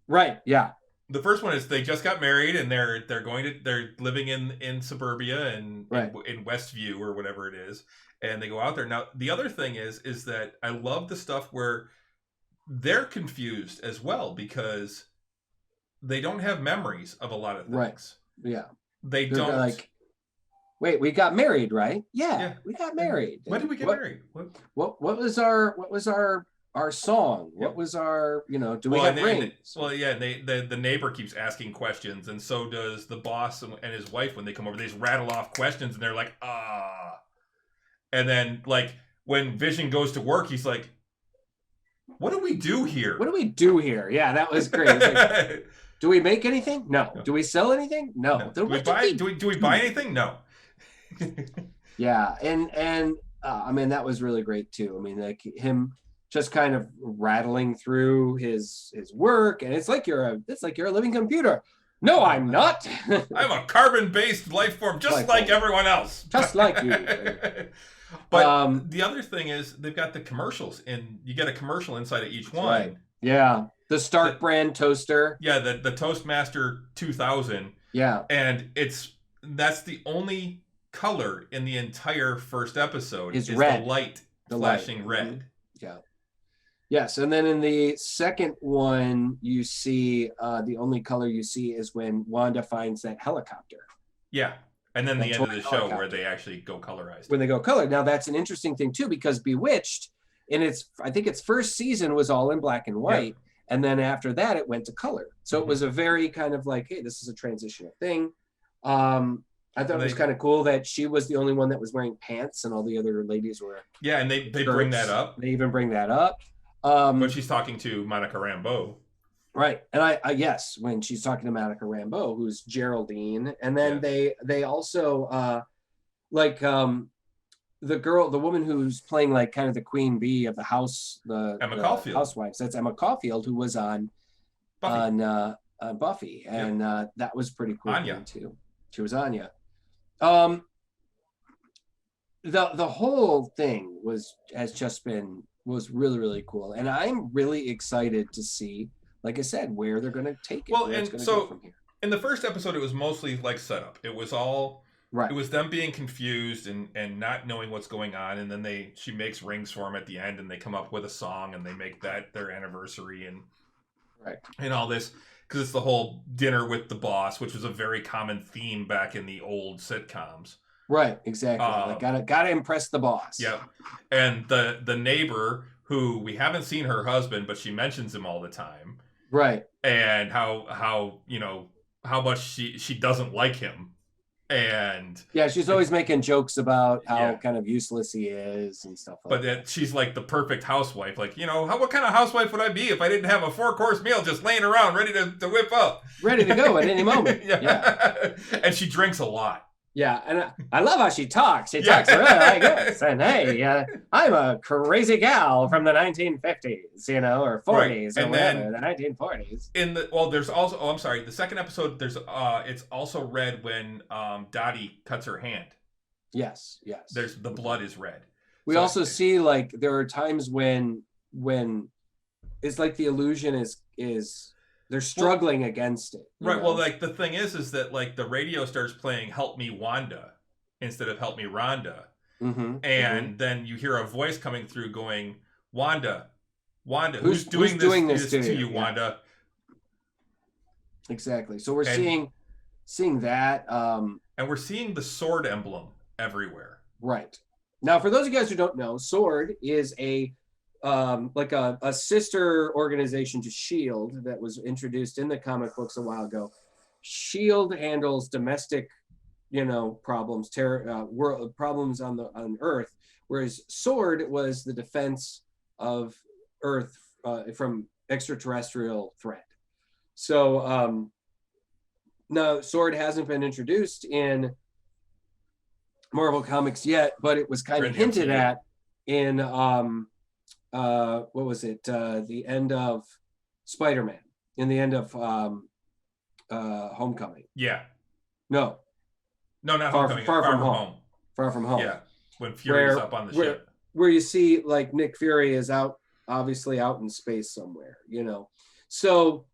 [SPEAKER 1] Right, yeah.
[SPEAKER 2] The first one is they just got married and they're living in suburbia and in Westview or whatever it is, and they go out there. Now the other thing is that I love the stuff where they're confused as well, because they don't have memories of a lot of things. Right.
[SPEAKER 1] Yeah.
[SPEAKER 2] They're don't
[SPEAKER 1] like, wait, we got married, right? Yeah. We got married.
[SPEAKER 2] When did we get married?
[SPEAKER 1] What was our song? What was our, do we have rings?
[SPEAKER 2] The neighbor keeps asking questions, and so does the boss and his wife when they come over. They just rattle off questions, and they're like, ah. And then, like, when Vision goes to work, he's like, what do we do here?
[SPEAKER 1] What do we do here? Yeah, that was great. It's like, do we make anything? No.
[SPEAKER 2] No.
[SPEAKER 1] Do we sell anything? No.
[SPEAKER 2] No.
[SPEAKER 1] Then
[SPEAKER 2] Do we
[SPEAKER 1] what did
[SPEAKER 2] buy?
[SPEAKER 1] they
[SPEAKER 2] Do we buy anything? No.
[SPEAKER 1] Yeah, and I mean that was really great too. I mean, like him just kind of rattling through his work, and it's like you're a living computer. No, I'm not.
[SPEAKER 2] I'm a carbon-based life form, just like everyone else.
[SPEAKER 1] Just like you.
[SPEAKER 2] But the other thing is they've got the commercials, and you get a commercial inside of each one.
[SPEAKER 1] Right. Yeah, the Stark brand toaster.
[SPEAKER 2] Yeah, the Toastmaster 2000.
[SPEAKER 1] Yeah,
[SPEAKER 2] and that's the only color in the entire first episode
[SPEAKER 1] is red.
[SPEAKER 2] The light flashing red.
[SPEAKER 1] Yeah. Yes, and then in the second one, you see the only color you see is when Wanda finds that helicopter.
[SPEAKER 2] Yeah, and then the end of the show where they actually go colorized.
[SPEAKER 1] When they go colored. Now that's an interesting thing too, because Bewitched, I think its first season was all in black and white, and then after that it went to color. So it was a very kind of like, hey, this is a transitional thing. I thought it was kind of cool that she was the only one that was wearing pants, and all the other ladies were.
[SPEAKER 2] Yeah, and they bring that up.
[SPEAKER 1] They even bring that up.
[SPEAKER 2] When she's talking to Monica Rambeau.
[SPEAKER 1] Right. And I yes, when she's talking to Monica Rambeau, who's Geraldine. And then they also the woman who's playing like kind of the queen bee of the house,
[SPEAKER 2] Emma Caulfield.
[SPEAKER 1] Housewives. That's Emma Caulfield, who was on Buffy. On Buffy. And that was pretty cool too. She was Anya. The whole thing was really, really cool. And I'm really excited to see, like I said, where they're going to take it.
[SPEAKER 2] Well, and so from here. In the first episode, it was mostly like setup. It was all, it was them being confused and not knowing what's going on. And then she makes rings for them at the end, and they come up with a song, and they make that their anniversary and all this. Because it's the whole dinner with the boss, which was a very common theme back in the old sitcoms.
[SPEAKER 1] Right, exactly. Like gotta impress the boss.
[SPEAKER 2] Yeah, and the neighbor, who we haven't seen her husband, but she mentions him all the time.
[SPEAKER 1] Right.
[SPEAKER 2] And how how much she doesn't like him, and
[SPEAKER 1] she's always making jokes about how kind of useless he is and stuff like that.
[SPEAKER 2] But she's like the perfect housewife. Like, what kind of housewife would I be if I didn't have a 4-course meal just laying around ready to whip up,
[SPEAKER 1] ready to go at any moment?
[SPEAKER 2] And she drinks a lot.
[SPEAKER 1] Yeah, and I love how she talks. She talks really like this. And hey, I'm a crazy gal from the 1950s, or 40s, or whatever, the 1940s.
[SPEAKER 2] There's also, I'm sorry, the second episode, it's also red when Dottie cuts her hand.
[SPEAKER 1] Yes.
[SPEAKER 2] There's the blood is red.
[SPEAKER 1] We also see like there are times when it's like the illusion is. They're struggling against it.
[SPEAKER 2] Right. Well, like the thing is that like the radio starts playing "Help Me, Wanda" instead of "Help Me, Rhonda," and then you hear a voice coming through going, "Wanda, who's doing this to you, Wanda?"
[SPEAKER 1] Exactly. So we're seeing that,
[SPEAKER 2] and we're seeing the sword emblem everywhere.
[SPEAKER 1] Right. Now, for those of you guys who don't know, Sword is like a sister organization to SHIELD that was introduced in the comic books a while ago. SHIELD handles domestic, problems, world problems on Earth, whereas Sword was the defense of Earth from extraterrestrial threat. So now Sword hasn't been introduced in Marvel Comics yet, but it was kind of hinted at in what was it? The end of Spider-Man, in the end of Homecoming.
[SPEAKER 2] Yeah.
[SPEAKER 1] No,
[SPEAKER 2] not Homecoming. Far from home.
[SPEAKER 1] Far from home.
[SPEAKER 2] Yeah. When Fury's up on the ship.
[SPEAKER 1] Where you see like Nick Fury is obviously out in space somewhere, So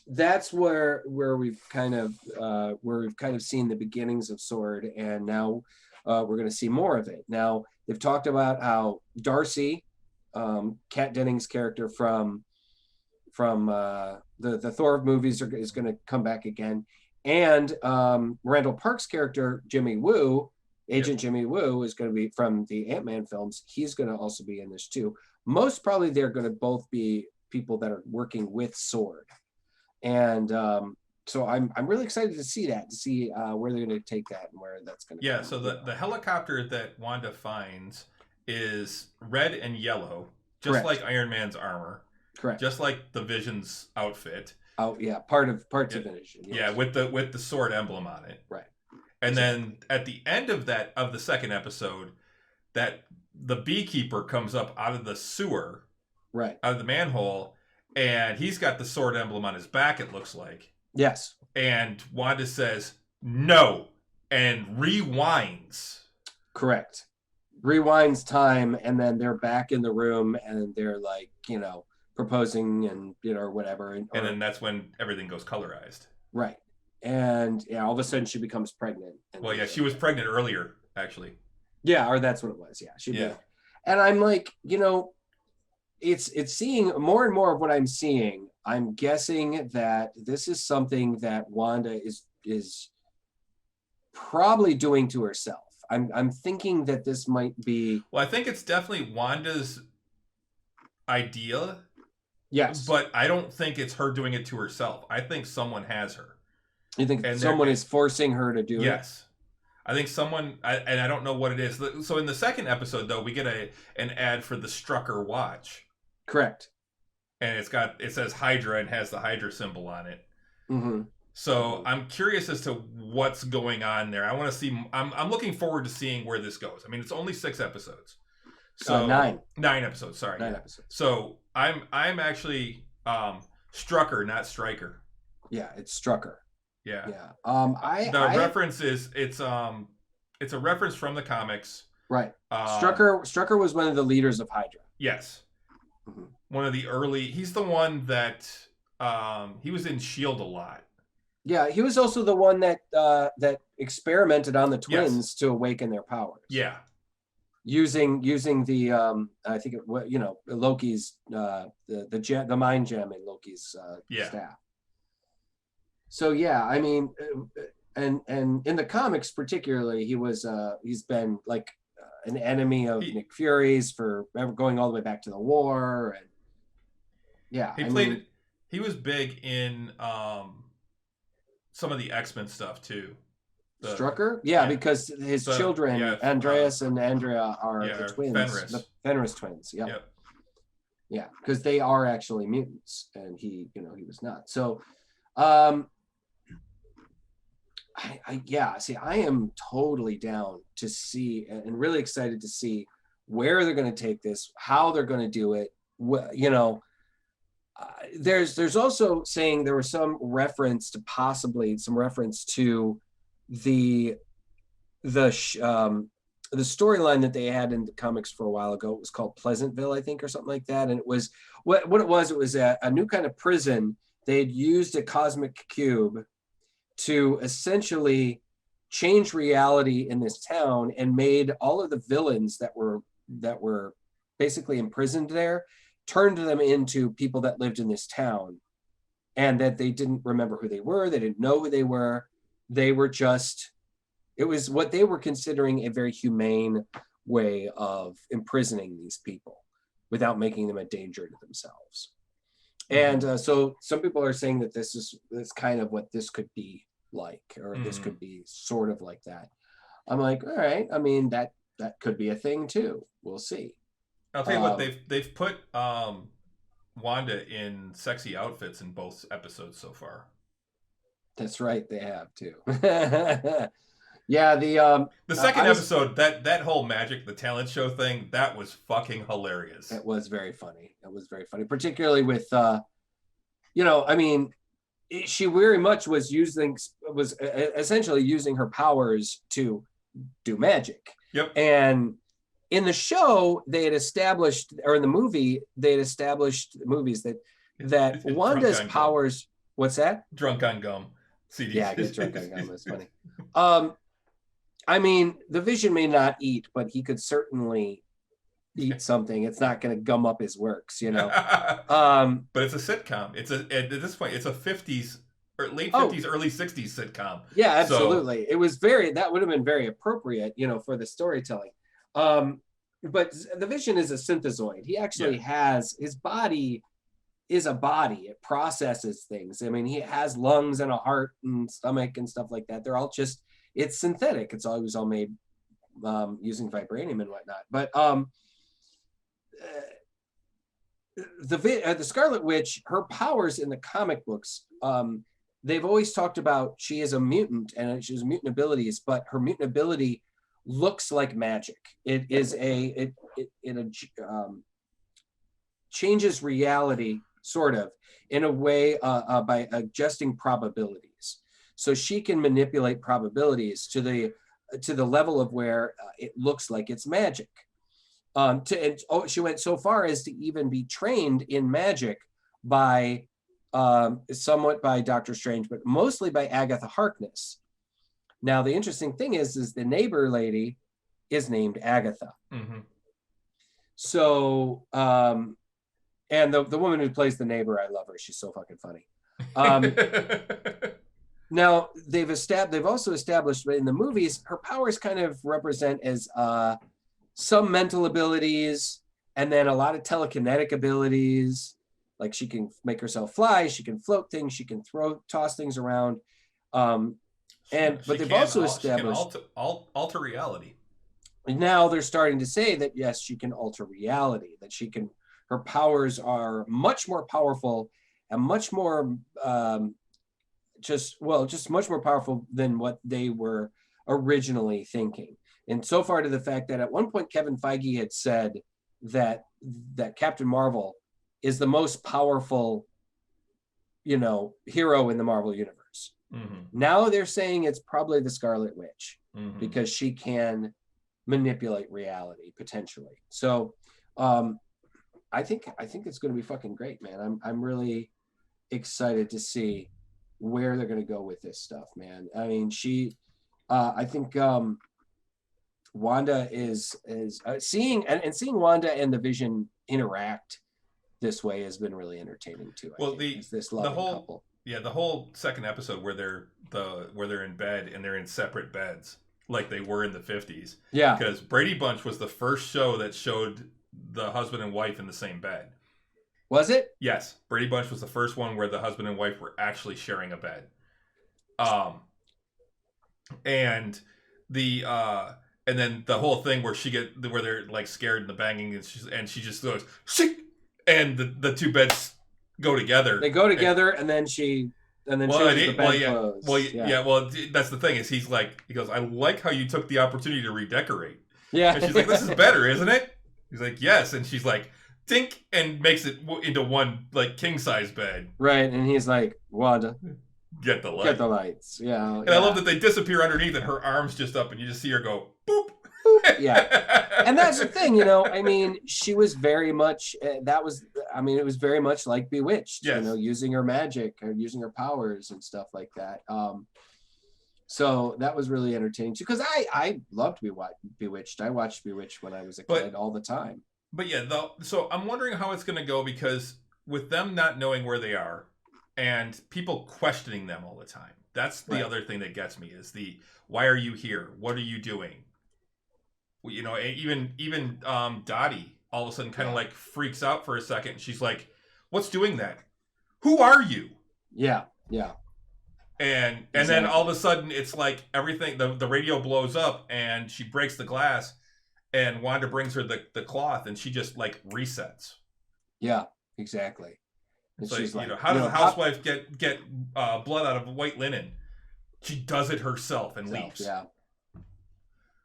[SPEAKER 1] that's where we've kind of seen the beginnings of Sword, and now we're going to see more of it. Now they've talked about how Darcy, Kat Dennings' character from the Thor movies is going to come back again, and Randall Park's character Jimmy Woo, Jimmy Woo, is going to be from the Ant-Man films. He's going to also be in this too. Most probably they're going to both be people that are working with Sword, and so I'm really excited to see where they're going to take that and where that's going to.
[SPEAKER 2] Yeah. So the helicopter that Wanda finds is red and yellow, just
[SPEAKER 1] Correct.
[SPEAKER 2] like Iron Man's armor,
[SPEAKER 1] Correct.
[SPEAKER 2] just like the Vision's outfit.
[SPEAKER 1] Oh yeah, parts
[SPEAKER 2] Yeah,
[SPEAKER 1] of Vision. Yes.
[SPEAKER 2] yeah, with the sword emblem on it.
[SPEAKER 1] Right.
[SPEAKER 2] And
[SPEAKER 1] Exactly.
[SPEAKER 2] then at the end of the second episode, that the beekeeper comes up out of the sewer,
[SPEAKER 1] Right.
[SPEAKER 2] out of the manhole, and he's got the sword emblem on his back, it looks like.
[SPEAKER 1] Yes.
[SPEAKER 2] And Wanda says, no, and rewinds.
[SPEAKER 1] Correct. Rewinds time, and then they're back in the room, and they're like, proposing, and or whatever,
[SPEAKER 2] and then that's when everything goes colorized.
[SPEAKER 1] Right. And yeah, all of a sudden she becomes pregnant.
[SPEAKER 2] Well, yeah, she was pregnant earlier, actually.
[SPEAKER 1] Yeah, or that's what it was. Yeah, she did. And I'm like, it's seeing more and more of what I'm seeing. I'm guessing that this is something that Wanda is probably doing to herself. I'm thinking that this might be.
[SPEAKER 2] Well, I think it's definitely Wanda's idea.
[SPEAKER 1] Yes.
[SPEAKER 2] But I don't think it's her doing it to herself. I think someone has her.
[SPEAKER 1] You think someone is forcing her to do it?
[SPEAKER 2] Yes. I think someone, and I don't know what it is. So in the second episode, though, we get an ad for the Strucker watch.
[SPEAKER 1] Correct.
[SPEAKER 2] And it says Hydra and has the Hydra symbol on it.
[SPEAKER 1] Mm-hmm.
[SPEAKER 2] So I'm curious as to what's going on there. I want to see. I'm looking forward to seeing where this goes. I mean, it's only 6 episodes. So
[SPEAKER 1] 9
[SPEAKER 2] episodes. Sorry,
[SPEAKER 1] 9 episodes.
[SPEAKER 2] So I'm actually Strucker, not Striker.
[SPEAKER 1] Yeah, it's Strucker.
[SPEAKER 2] Yeah.
[SPEAKER 1] Yeah.
[SPEAKER 2] The reference is it's a reference from the comics.
[SPEAKER 1] Right. Strucker was one of the leaders of Hydra.
[SPEAKER 2] Yes. Mm-hmm. One of the early. He's the one that he was in S.H.I.E.L.D. a lot.
[SPEAKER 1] Yeah, he was also the one that experimented on the twins to awaken their powers.
[SPEAKER 2] Yeah.
[SPEAKER 1] Using the I think Loki's the mind gem in Loki's staff. So yeah, I mean, and in the comics particularly, he's been like an enemy of Nick Fury's for going all the way back to the war, and yeah,
[SPEAKER 2] he was big in some of the X-Men stuff too.
[SPEAKER 1] Strucker? Yeah, because his children, Andreas and Andrea, are the twins. The Fenris twins. Yeah. Yep. Yeah, because they are actually mutants, and he was not. So, I am totally down to see and really excited to see where they're going to take this, how they're going to do it. There's also saying there was some reference to the storyline that they had in the comics for a while ago. It was called Pleasantville, I think, or something like that. And it was what it was a new kind of prison. They had used a cosmic cube to essentially change reality in this town, and made all of the villains that were basically imprisoned there, turned them into people that lived in this town, and that they didn't remember who they were. They didn't know who they were. They were it was what they were considering a very humane way of imprisoning these people without making them a danger to themselves. Mm-hmm. And so some people are saying that that's kind of what this could be like, or this could be sort of like that. I'm like, all right. I mean, that could be a thing too. We'll see.
[SPEAKER 2] I'll tell you what, they've put Wanda in sexy outfits in both episodes so far.
[SPEAKER 1] That's right, they have too. Yeah, the
[SPEAKER 2] second episode, that whole magic, the talent show thing, that was fucking hilarious.
[SPEAKER 1] It was very funny. Particularly with I mean, she very much was essentially using her powers to do magic.
[SPEAKER 2] Yep.
[SPEAKER 1] And in the show, they had established, or in the movie, they had established movies that Wanda's powers. What's that?
[SPEAKER 2] Drunk on gum. CDs.
[SPEAKER 1] Yeah, get drunk on gum. That's funny. I mean, the Vision may not eat, but he could certainly eat something. It's not going to gum up his works,
[SPEAKER 2] But it's a sitcom. At this point, it's a 50s or late 50s, early 60s sitcom.
[SPEAKER 1] Yeah, absolutely. So, it was that would have been very appropriate, for the storytelling. But the Vision is a synthezoid. He actually has, his body is a body. It processes things. I mean, he has lungs and a heart and stomach and stuff like that. They're all it's synthetic. It was all made using vibranium and whatnot. But the Scarlet Witch, her powers in the comic books, they've always talked about she is a mutant and she has mutant abilities, but her mutant ability looks like magic. It is changes reality sort of in a way by adjusting probabilities. So she can manipulate probabilities to the level of where it looks like it's magic. She went so far as to even be trained in magic by somewhat by Doctor Strange, but mostly by Agatha Harkness. Now, the interesting thing is the neighbor lady is named Agatha.
[SPEAKER 2] Mm-hmm.
[SPEAKER 1] So, and the woman who plays the neighbor, I love her. She's so fucking funny. Now, they've also established in the movies, her powers kind of represent as some mental abilities and then a lot of telekinetic abilities. Like she can make herself fly, she can float things, she can toss things around. But they've also established
[SPEAKER 2] alter reality.
[SPEAKER 1] Now they're starting to say that yes, she can alter reality, that her powers are much more powerful and much more just much more powerful than what they were originally thinking. And so far to the fact that at one point Kevin Feige had said that Captain Marvel is the most powerful, hero in the Marvel universe.
[SPEAKER 2] Mm-hmm.
[SPEAKER 1] Now they're saying it's probably the Scarlet Witch
[SPEAKER 2] mm-hmm.
[SPEAKER 1] because she can manipulate reality potentially. So I think it's going to be fucking great, man. I'm really excited to see where they're going to go with this stuff, man. I mean, I think Wanda is seeing Wanda and the Vision interact this way has been really entertaining too.
[SPEAKER 2] Well,
[SPEAKER 1] this loving couple.
[SPEAKER 2] Yeah, the whole second episode where they're in bed and they're in separate beds like they were in the 50s.
[SPEAKER 1] Yeah,
[SPEAKER 2] because Brady Bunch was the first show that showed the husband and wife in the same bed.
[SPEAKER 1] Was it?
[SPEAKER 2] Yes, Brady Bunch was the first one where the husband and wife were actually sharing a bed. And then the whole thing where they're like scared and the banging and she just goes shit, and the two beds go together.
[SPEAKER 1] They go together and then she changes the bed clothes.
[SPEAKER 2] Well, that's the thing is he goes, I like how you took the opportunity to redecorate.
[SPEAKER 1] Yeah,
[SPEAKER 2] and she's like, this is better, isn't it? He's like, yes, and she's like, dink, and makes it into one like king size bed.
[SPEAKER 1] Right, and he's like, Wanda,
[SPEAKER 2] get the light.
[SPEAKER 1] Get the lights. Yeah.
[SPEAKER 2] And I love that they disappear underneath and her arm's just up and you just see her go boop.
[SPEAKER 1] Yeah. And that's the thing, I mean, she was very much it was very much like Bewitched,
[SPEAKER 2] yes.
[SPEAKER 1] Using her magic or using her powers and stuff like that. So that was really entertaining too, because I loved Bewitched. I watched Bewitched when I was a kid all the time.
[SPEAKER 2] But yeah, so I'm wondering how it's going to go, because with them not knowing where they are and people questioning them all the time, that's the other thing that gets me is why are you here? What are you doing? Even Dottie all of a sudden kind of like freaks out for a second. She's like, what's doing that? Who are you?
[SPEAKER 1] Yeah.
[SPEAKER 2] And then all of a sudden it's like everything, the radio blows up and she breaks the glass and Wanda brings her the cloth and she just like resets.
[SPEAKER 1] Yeah, exactly. And
[SPEAKER 2] so
[SPEAKER 1] she's
[SPEAKER 2] how does a housewife get blood out of white linen? She does it herself and leaves.
[SPEAKER 1] Yeah.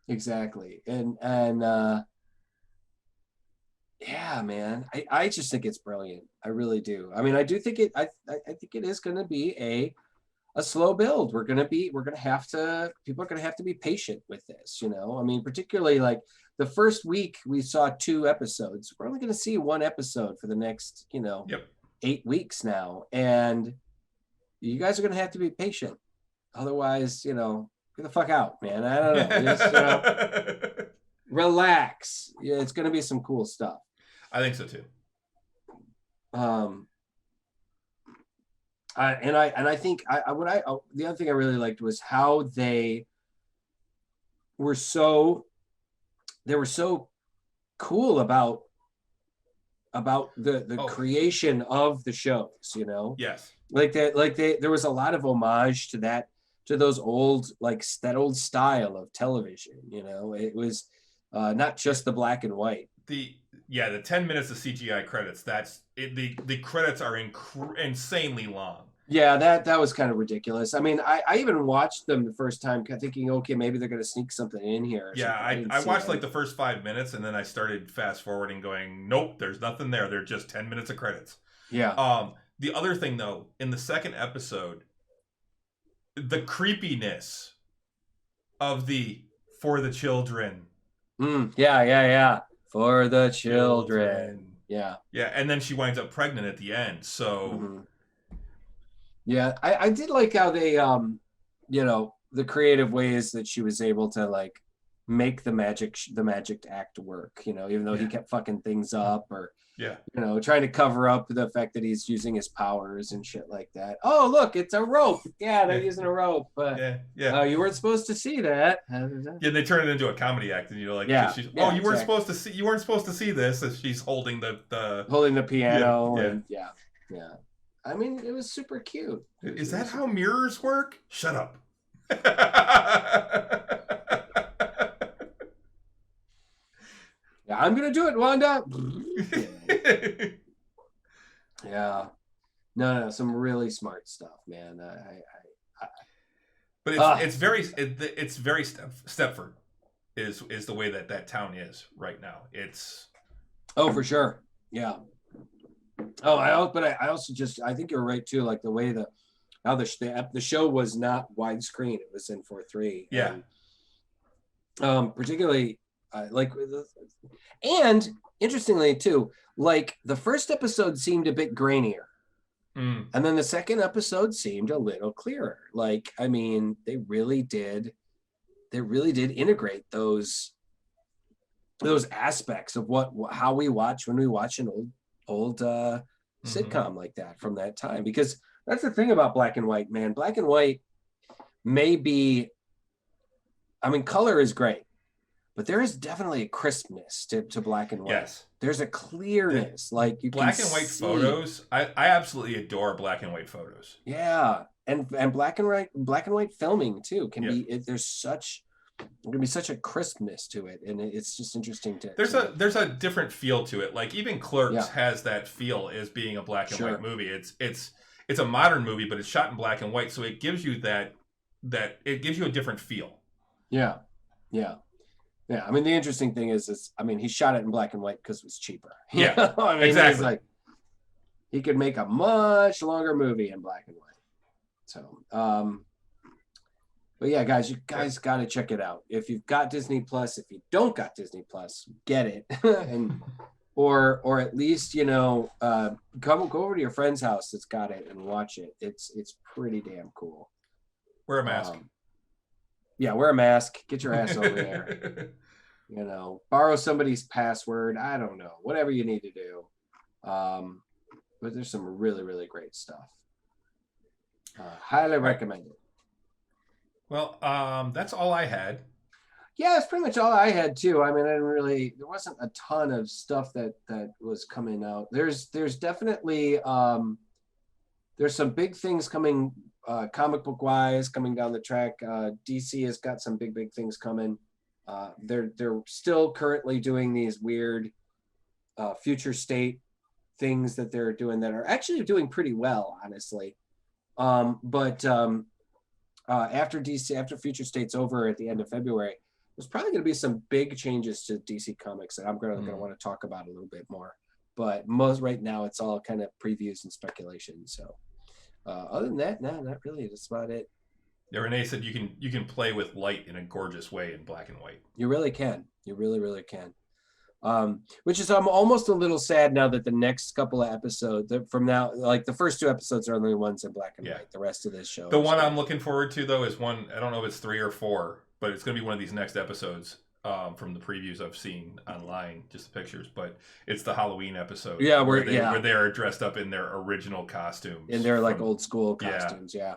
[SPEAKER 1] Exactly. And yeah, man, I just think it's brilliant. I really do. I mean, I do think I think it is going to be a slow build. People are going to have to be patient with this, I mean, particularly like the first week we saw 2 episodes. We're only going to see 1 episode for the next, 8 weeks now. And you guys are going to have to be patient. Otherwise, get the fuck out, man. I don't know. Just relax. Yeah, it's going to be some cool stuff.
[SPEAKER 2] I think so too.
[SPEAKER 1] I think the other thing I really liked was how they were so cool about the creation of the shows,
[SPEAKER 2] Yes.
[SPEAKER 1] There was a lot of homage to that, to those old, that old style of television, it was not just the black and white,
[SPEAKER 2] the 10 minutes of CGI credits. That's it. The credits are insanely long.
[SPEAKER 1] Yeah, that was kind of ridiculous. I mean, I even watched them the first time thinking, okay, maybe they're going to sneak something in here.
[SPEAKER 2] Yeah, I watched like the first 5 minutes, and then I started fast forwarding, going, nope, there's nothing there. They're just 10 minutes of credits.
[SPEAKER 1] Yeah.
[SPEAKER 2] The other thing, though, in the second episode, the creepiness of the for the children.
[SPEAKER 1] Yeah. For the children. Yeah.
[SPEAKER 2] Yeah, and then she winds up pregnant at the end. So.
[SPEAKER 1] Mm-hmm. Yeah, I did like how they, the creative ways that she was able to like make the magic act work, even though he kept fucking things up or, trying to cover up the fact that he's using his powers and shit like that. Oh, look, it's a rope. Yeah, they're using a rope. But you weren't supposed to see that.
[SPEAKER 2] Yeah, they turn it into a comedy act, and you weren't supposed to see this as she's holding
[SPEAKER 1] holding the piano. Yeah. I mean, it was super cute.
[SPEAKER 2] Is that how mirrors work? Shut up.
[SPEAKER 1] Yeah, I'm gonna do it, Wanda. Yeah. No, some really smart stuff, man.
[SPEAKER 2] But it's very Stepford is the way that town is right now. It's
[SPEAKER 1] for sure. Yeah. Oh, I think you're right too. Like the way how the show was not widescreen; it was in 4:3.
[SPEAKER 2] Yeah.
[SPEAKER 1] And, particularly, and interestingly too, like the first episode seemed a bit grainier, and then the second episode seemed a little clearer. Like, I mean, they really did integrate those aspects of how we watch when we watch an old sitcom like that from that time, because that's the thing about black and white, man. Black and white may be, I mean, color is great, but there is definitely a crispness to black and white. Yes. There's a clearness, like you
[SPEAKER 2] black and white photos. I absolutely adore black and white photos.
[SPEAKER 1] Yeah, and black and white filming too can be. There's gonna be such a crispness to it, and it's just interesting to.
[SPEAKER 2] There's a different feel to it. Like even Clerks has that feel as being a black and white movie. It's a modern movie, but it's shot in black and white, so it gives you that it gives you a different feel.
[SPEAKER 1] Yeah. I mean, the interesting thing is he shot it in black and white because it was cheaper.
[SPEAKER 2] Yeah, exactly.
[SPEAKER 1] He could make a much longer movie in black and white. So, but yeah, guys, you guys got to check it out. If you've got Disney Plus, if you don't got Disney Plus, get it, and or at least go over to your friend's house that's got it and watch it. It's pretty damn cool.
[SPEAKER 2] Wear a mask.
[SPEAKER 1] Wear a mask. Get your ass over there. Borrow somebody's password. I don't know. Whatever you need to do. But there's some really, really great stuff. Highly recommend it.
[SPEAKER 2] Well, that's all I had.
[SPEAKER 1] Yeah, that's pretty much all I had too. I mean, there wasn't a ton of stuff that was coming out. There's definitely there's some big things coming comic book wise coming down the track. DC has got some big things coming. They're still currently doing these weird future state things that they're doing that are actually doing pretty well, honestly. But after Future State's over at the end of February, there's probably going to be some big changes to DC Comics that I'm going to want to talk about a little bit more. But most right now, it's all kind of previews and speculation. So other than that, no, not really. That's about it.
[SPEAKER 2] Yeah, Renee said you can play with light in a gorgeous way in black and white.
[SPEAKER 1] You really can. You really, really can. Which is, I'm almost a little sad now that the next couple of episodes from now, like the first 2 episodes are the only ones in black and white. The rest of this show.
[SPEAKER 2] The one I'm looking forward to though is one, I don't know if it's 3 or 4, but it's going to be one of these next episodes from the previews I've seen online, just the pictures. But it's the Halloween episode.
[SPEAKER 1] Yeah,
[SPEAKER 2] where they are dressed up in their original costumes.
[SPEAKER 1] In their like old school costumes. Yeah.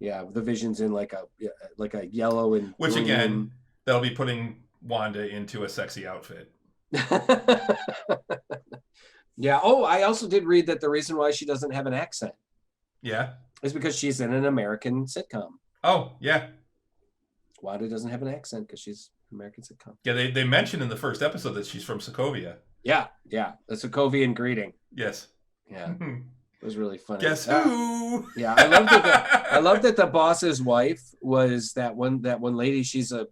[SPEAKER 1] The Vision's in like a yellow and
[SPEAKER 2] which green. Again, that'll be putting Wanda into a sexy outfit.
[SPEAKER 1] Yeah. Oh, I also did read that the reason why she doesn't have an accent is because she's in an American sitcom.
[SPEAKER 2] Oh, yeah.
[SPEAKER 1] Wanda doesn't have an accent because she's American sitcom.
[SPEAKER 2] Yeah, they mentioned in the first episode that she's from Sokovia.
[SPEAKER 1] Yeah, the Sokovian greeting.
[SPEAKER 2] Yes.
[SPEAKER 1] Yeah, it was really funny.
[SPEAKER 2] Guess who?
[SPEAKER 1] Yeah, I love that the boss's wife was that one lady. She's a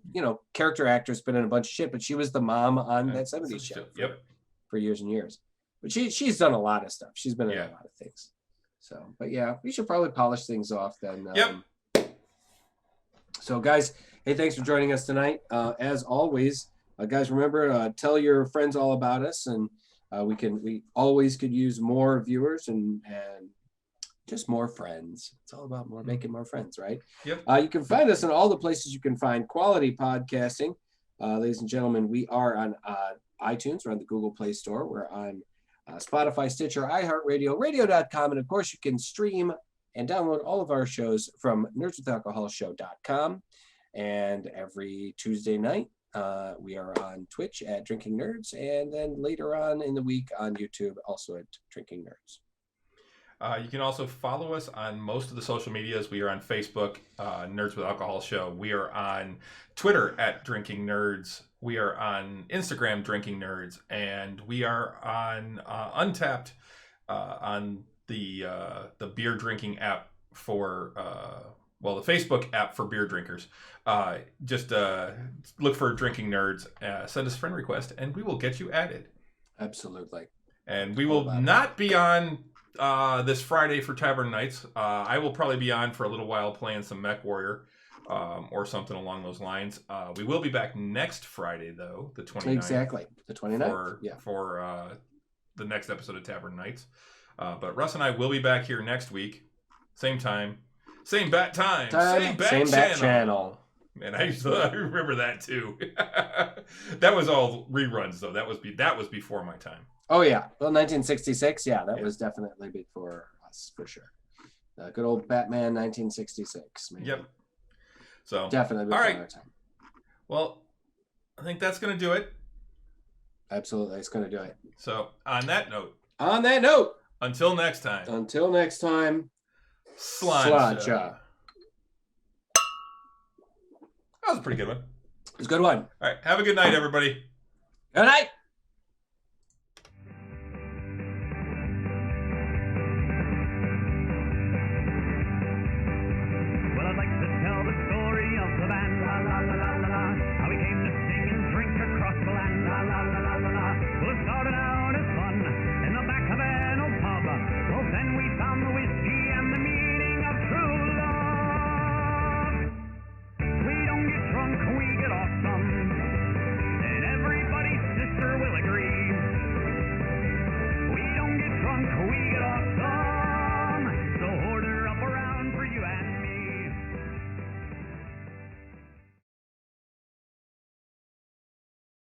[SPEAKER 1] character actress, been in a bunch of shit, but she was the mom on that 70s show. For years and years. But she's done a lot of stuff. She's been in a lot of things. So, but yeah, we should probably polish things off then. So, guys, hey, thanks for joining us tonight. As always, guys, remember, tell your friends all about us, and we always could use more viewers and just more friends. It's all about making more friends, right?
[SPEAKER 2] Yep.
[SPEAKER 1] You can find us in all the places you can find quality podcasting. Ladies and gentlemen, we are on iTunes. We're on the Google Play Store. We're on Spotify, Stitcher, iHeartRadio, radio.com, and of course you can stream and download all of our shows from nerdswithalcoholshow.com. And every Tuesday night, we are on Twitch at Drinking Nerds, and then later on in the week on YouTube, also at Drinking Nerds.
[SPEAKER 2] You can also follow us on most of the social medias. We are on Facebook, Nerds with Alcohol Show. We are on Twitter at Drinking Nerds. We are on Instagram, Drinking Nerds, and we are on Untapped on the beer drinking app for the Facebook app for beer drinkers. Just look for Drinking Nerds, send us a friend request, and we will get you added.
[SPEAKER 1] Absolutely.
[SPEAKER 2] And we will not be on this Friday for Tavern Knights. I will probably be on for a little while playing some Mech Warrior. Or something along those lines. We will be back next Friday, though, the 29th.
[SPEAKER 1] Exactly, the 29th.
[SPEAKER 2] For the next episode of Tavern Knights. But Russ and I will be back here next week. Same time. Same bat time. Same bat channel. And I remember that, too. That was all reruns, though. That was before my time.
[SPEAKER 1] Oh, yeah. Well, 1966, that was definitely before us, for sure. Good old Batman 1966. Man.
[SPEAKER 2] Yep. So
[SPEAKER 1] definitely
[SPEAKER 2] all right.
[SPEAKER 1] Our time.
[SPEAKER 2] Well, I think that's going to do it.
[SPEAKER 1] Absolutely, it's going to do it.
[SPEAKER 2] So on that note, until next time,
[SPEAKER 1] Sláinte.
[SPEAKER 2] That was a pretty good one.
[SPEAKER 1] It's a good one.
[SPEAKER 2] All right, have a good night, everybody.
[SPEAKER 1] Good night.